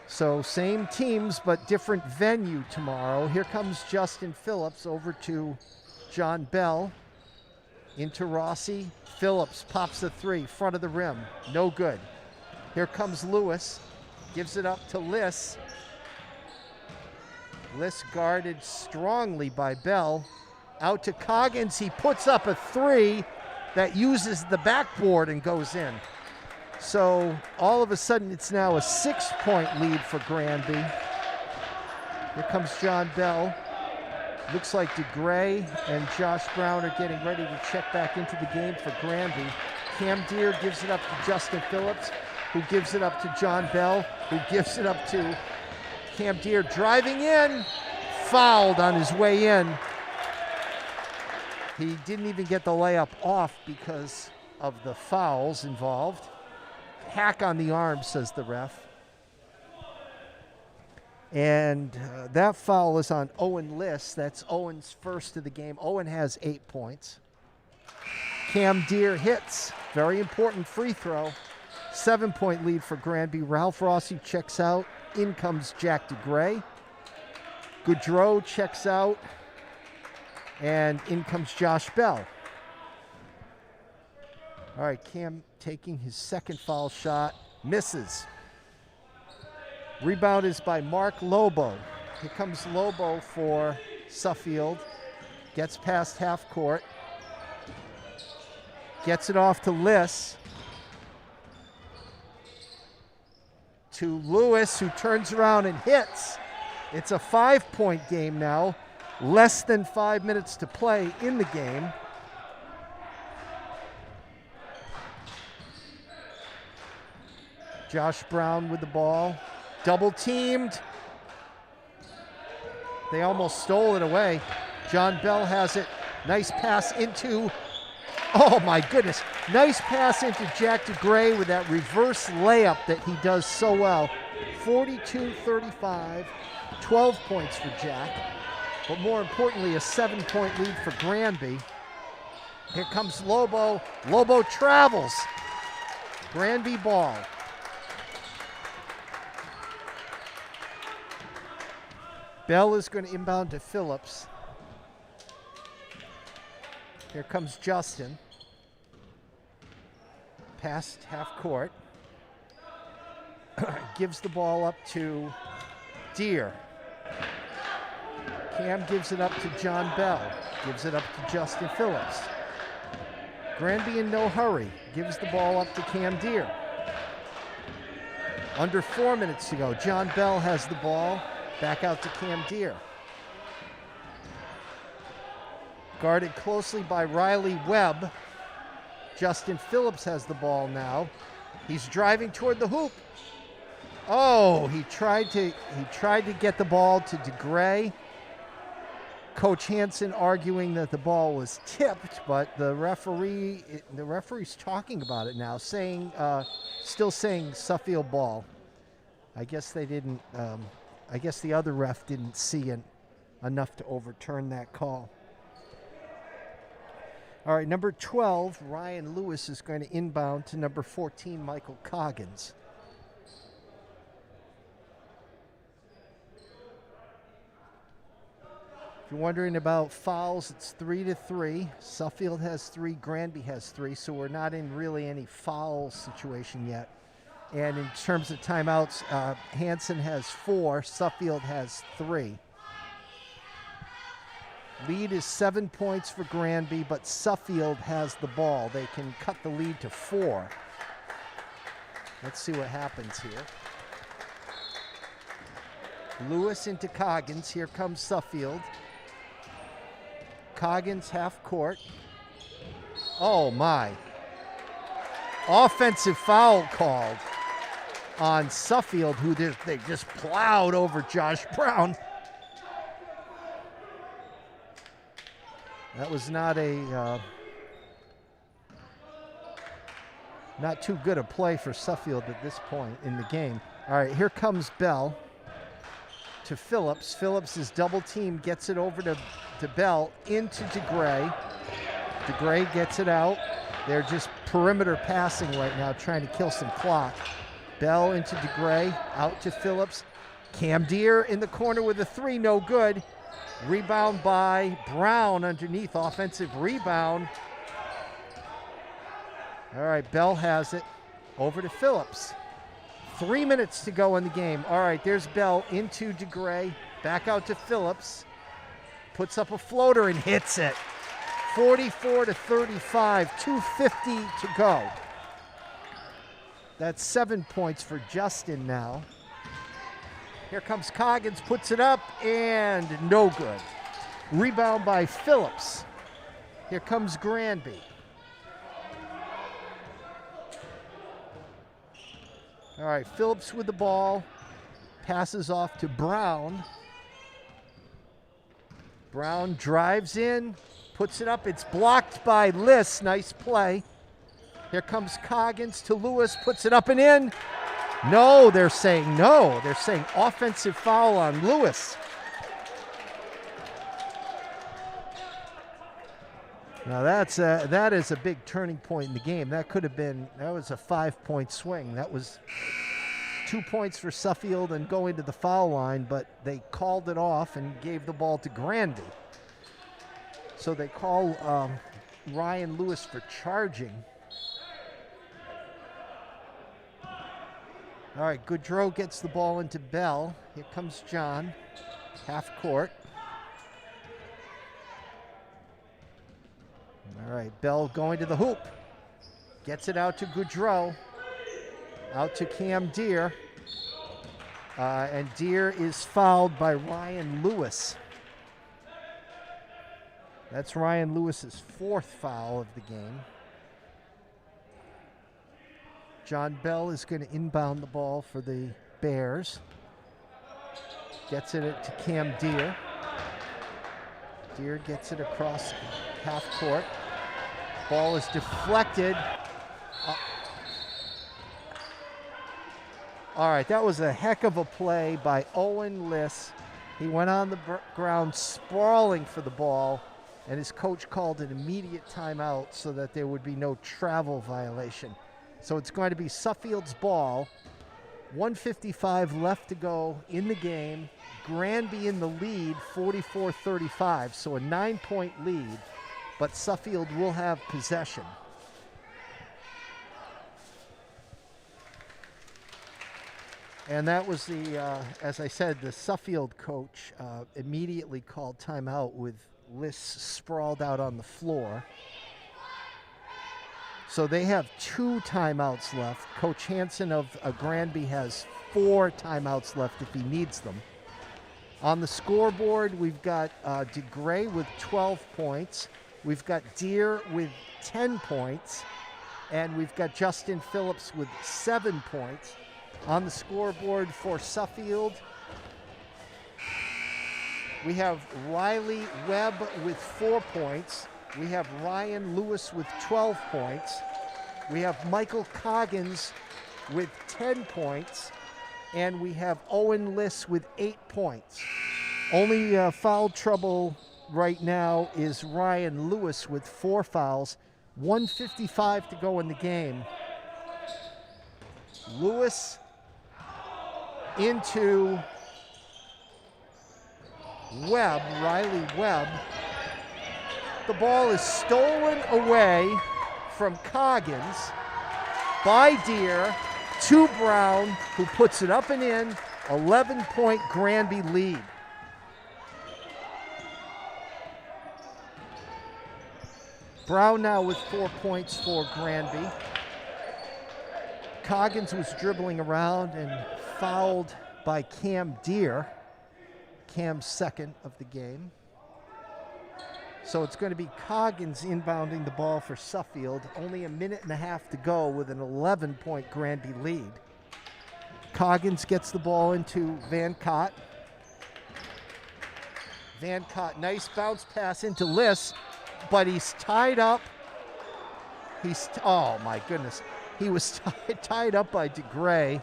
So same teams, but different venue tomorrow. Here comes Justin Phillips over to John Bell. Into Rossi. Phillips pops the 3, front of the rim. No good. Here comes Lewis. Gives it up to Liss. Liss guarded strongly by Bell. Out to Coggins. He puts up a 3 that uses the backboard and goes in. So all of a sudden it's now a 6-point lead for Granby. Here comes John Bell. Looks like DeGray and Josh Brown are getting ready to check back into the game for Granby. Cam Deere gives it up to Justin Phillips, who gives it up to John Bell, who gives it up to Cam Deere, driving in, fouled on his way in. He didn't even get the layup off because of the fouls involved. Hack on the arm, says the ref. And that foul is on Owen Liss. That's Owen's first of the game. Owen has 8 points. Cam Deere hits. Very important free throw. 7-point lead for Granby. Ralph Rossi checks out. In comes Jack DeGray. Goudreau checks out. And in comes Josh Bell. All right, Cam taking his second foul shot. Misses. Rebound is by Mark Lobo. Here comes Lobo for Suffield. Gets past half court. Gets it off to Liss. To Lewis, who turns around and hits. It's a 5-point game now. Less than 5 minutes to play in the game. Josh Brown with the ball. Double teamed. They almost stole it away. John Bell has it. Nice pass into, oh my goodness. Nice pass into Jack DeGray with that reverse layup that he does so well. 42-35, 12 points for Jack. But more importantly, a 7-point lead for Granby. Here comes Lobo. Lobo travels. Granby ball. Bell is going to inbound to Phillips. Here comes Justin. past half court. Gives the ball up to Deere. Cam gives it up to John Bell. Gives it up to Justin Phillips. Granby in no hurry. Gives the ball up to Cam Deere. Under 4 minutes to go. John Bell has the ball. Back out to Cam Deere. Guarded closely by Riley Webb. Justin Phillips has the ball now. He's driving toward the hoop. Oh, he tried to get the ball to DeGray. Coach Hansen arguing that the ball was tipped, but the referee's talking about it now, still saying Suffield ball. I guess they didn't. I guess the other ref didn't see it enough to overturn that call. All right, number 12, Ryan Lewis is going to inbound to number 14, Michael Coggins. If you're wondering about fouls, it's 3-3. Suffield has 3, Granby has 3, so we're not in really any foul situation yet. And in terms of timeouts, Hansen has 4, Suffield has 3. Lead is 7 points for Granby, but Suffield has the ball. They can cut the lead to 4. Let's see what happens here. Lewis into Coggins. Here comes Suffield. Coggins half court. Oh my. Offensive foul called on Suffield, who they just plowed over Josh Brown. That was not too good a play for Suffield at this point in the game. All right, here comes Bell to Phillips. Phillips is double teamed, gets it over to Bell, into DeGray. DeGray gets it out. They're just perimeter passing right now, trying to kill some clock. Bell into DeGray, out to Phillips. Cam Deere in the corner with a 3, no good. Rebound by Brown underneath, offensive rebound. All right, Bell has it, over to Phillips. 3 minutes to go in the game. All right, there's Bell into DeGray, back out to Phillips. Puts up a floater and hits it. 44-35, 2:50 to go. That's 7 points for Justin now. Here comes Coggins, puts it up, and no good. Rebound by Phillips. Here comes Granby. All right, Phillips with the ball. Passes off to Brown. Brown drives in, puts it up. It's blocked by Liss. Nice play. Here comes Coggins to Lewis, puts it up and in. No, they're saying no. They're saying offensive foul on Lewis. Now that is a big turning point in the game. That was a 5-point swing. That was 2 points for Suffield and going to the foul line, but they called it off and gave the ball to Granby. So they call Ryan Lewis for charging. All right, Goodrow gets the ball into Bell. Here comes John, half court. All right, Bell going to the hoop. Gets it out to Goodrow. Out to Cam Deere. And Deere is fouled by Ryan Lewis. That's Ryan Lewis's 4th foul of the game. John Bell is going to inbound the ball for the Bears. Gets it to Cam Deere. Deere gets it across half court. Ball is deflected. All right, that was a heck of a play by Owen Liss. He went on the ground sprawling for the ball, and his coach called an immediate timeout so that there would be no travel violation. So it's going to be Suffield's ball. 1:55 left to go in the game. Granby in the lead, 44-35, so a 9-point lead, but Suffield will have possession. And that was as I said, the Suffield coach immediately called timeout with Liss sprawled out on the floor. So they have 2 timeouts left. Coach Hansen of Granby has 4 timeouts left if he needs them. On the scoreboard, we've got DeGray with 12 points. We've got Deere with 10 points. And we've got Justin Phillips with 7 points. On the scoreboard for Suffield, we have Riley Webb with 4 points. We have Ryan Lewis with 12 points. We have Michael Coggins with 10 points. And we have Owen Liss with 8 points. Only foul trouble right now is Ryan Lewis with 4 fouls. 1:55 to go in the game. Lewis into Webb, Riley Webb. The ball is stolen away from Coggins by Deere to Brown, who puts it up and in. 11-point Granby lead. Brown now with 4 points for Granby. Coggins was dribbling around and fouled by Cam Deere. Cam's second of the game. So it's going to be Coggins inbounding the ball for Suffield. Only a minute and a half to go with an 11-point Granby lead. Coggins gets the ball into Van Cott. Van Cott, nice bounce pass into Liss, but he's tied up. Oh my goodness. He was tied up by DeGray,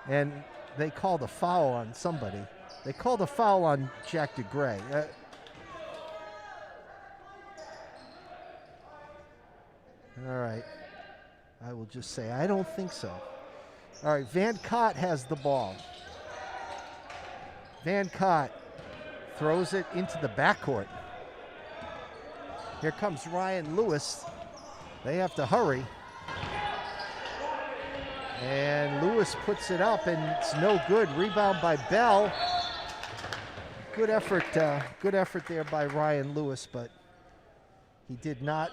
and they called a foul on somebody. They called a foul on Jack DeGray. All right. I will just say, I don't think so. All right, Van Cott has the ball. Van Cott throws it into the backcourt. Here comes Ryan Lewis. They have to hurry. And Lewis puts it up, and it's no good. Rebound by Bell. Good effort there by Ryan Lewis, but he did not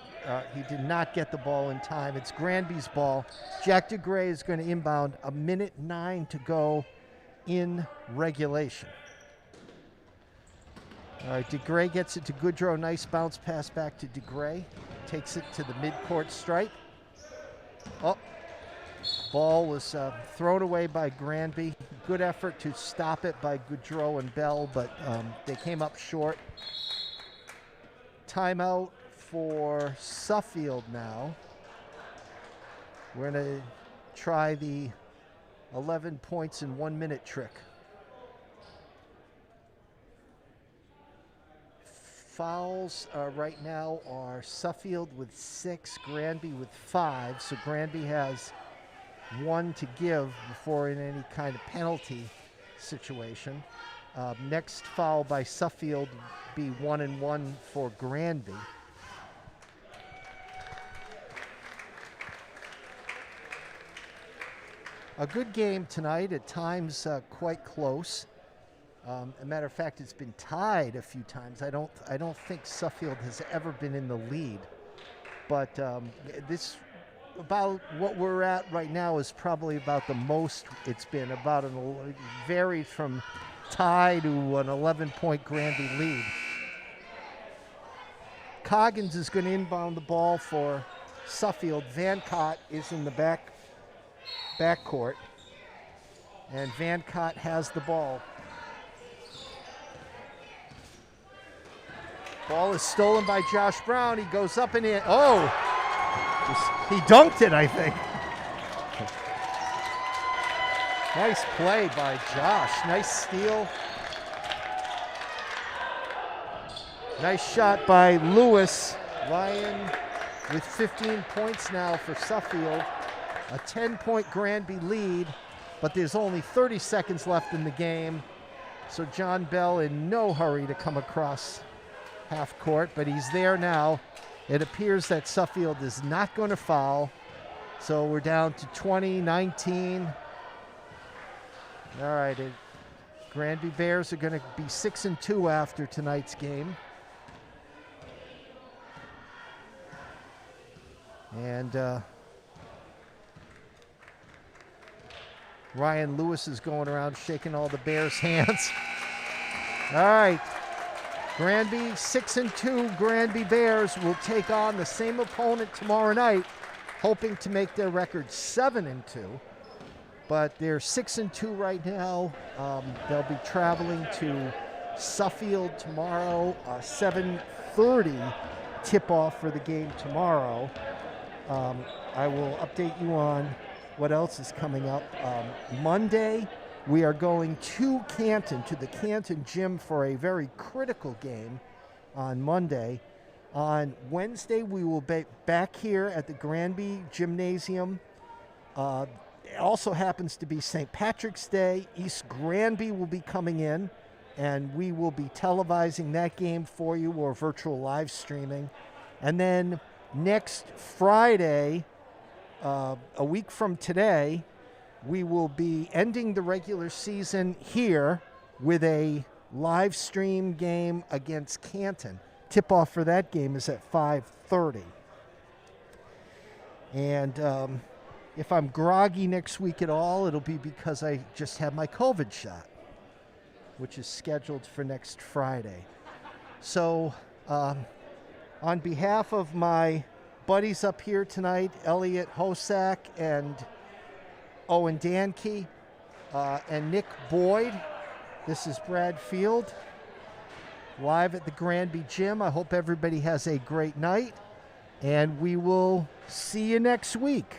get the ball in time. It's Granby's ball. Jack DeGray is going to inbound. 1:09 to go in regulation. All right, DeGray gets it to Goodrow. Nice bounce pass back to DeGray. Takes it to the midcourt stripe. Oh, ball was thrown away by Granby. Good effort to stop it by Goodrow and Bell, but they came up short. Timeout for Suffield now. We're going to try the 11 points in 1 minute trick. Fouls right now are Suffield with 6, Granby with 5. So Granby has 1 to give before in any kind of penalty situation. Next foul by Suffield be 1-1 for Granby. A good game tonight, at times quite close. As a matter of fact, it's been tied a few times. I don't think Suffield has ever been in the lead, but this about what we're at right now is probably about the most it's been. Varied from tie to an 11-point Granby lead. Coggins is going to inbound the ball for Suffield. Van Cott is in the backcourt, and Van Cott has the ball. Ball is stolen by Josh Brown. He goes up and in. Oh, he dunked it, I think. Nice play by Josh. Nice steal. Nice shot by Lewis. Ryan with 15 points now for Suffield. A 10-point Granby lead, but there's only 30 seconds left in the game. So John Bell in no hurry to come across half court, but he's there now. It appears that Suffield is not going to foul. So we're down to 20-19. All right, Granby Bears are going to be 6-2 after tonight's game. And Ryan Lewis is going around shaking all the Bears' hands. All right, Granby 6-2 Granby Bears will take on the same opponent tomorrow night, hoping to make their record 7-2. But they're 6-2 right now. They'll be traveling to Suffield tomorrow, 7:30 tip-off for the game tomorrow. I will update you on what else is coming up. Monday, we are going to Canton, to the Canton gym for a very critical game on Monday. On Wednesday, we will be back here at the Granby Gymnasium. It also happens to be St. Patrick's Day. East Granby will be coming in, and we will be televising that game for you or virtual live streaming. And then next Friday, a week from today, we will be ending the regular season here with a live stream game against Canton. Tip-off for that game is at 5:30. And if I'm groggy next week at all, it'll be because I just had my COVID shot, which is scheduled for next Friday. So on behalf of my buddies up here tonight, Elliot Hosack and Owen Dankey and Nick Boyd, this is Brad Field, live at the Granby Gym. I hope everybody has a great night, and we will see you next week.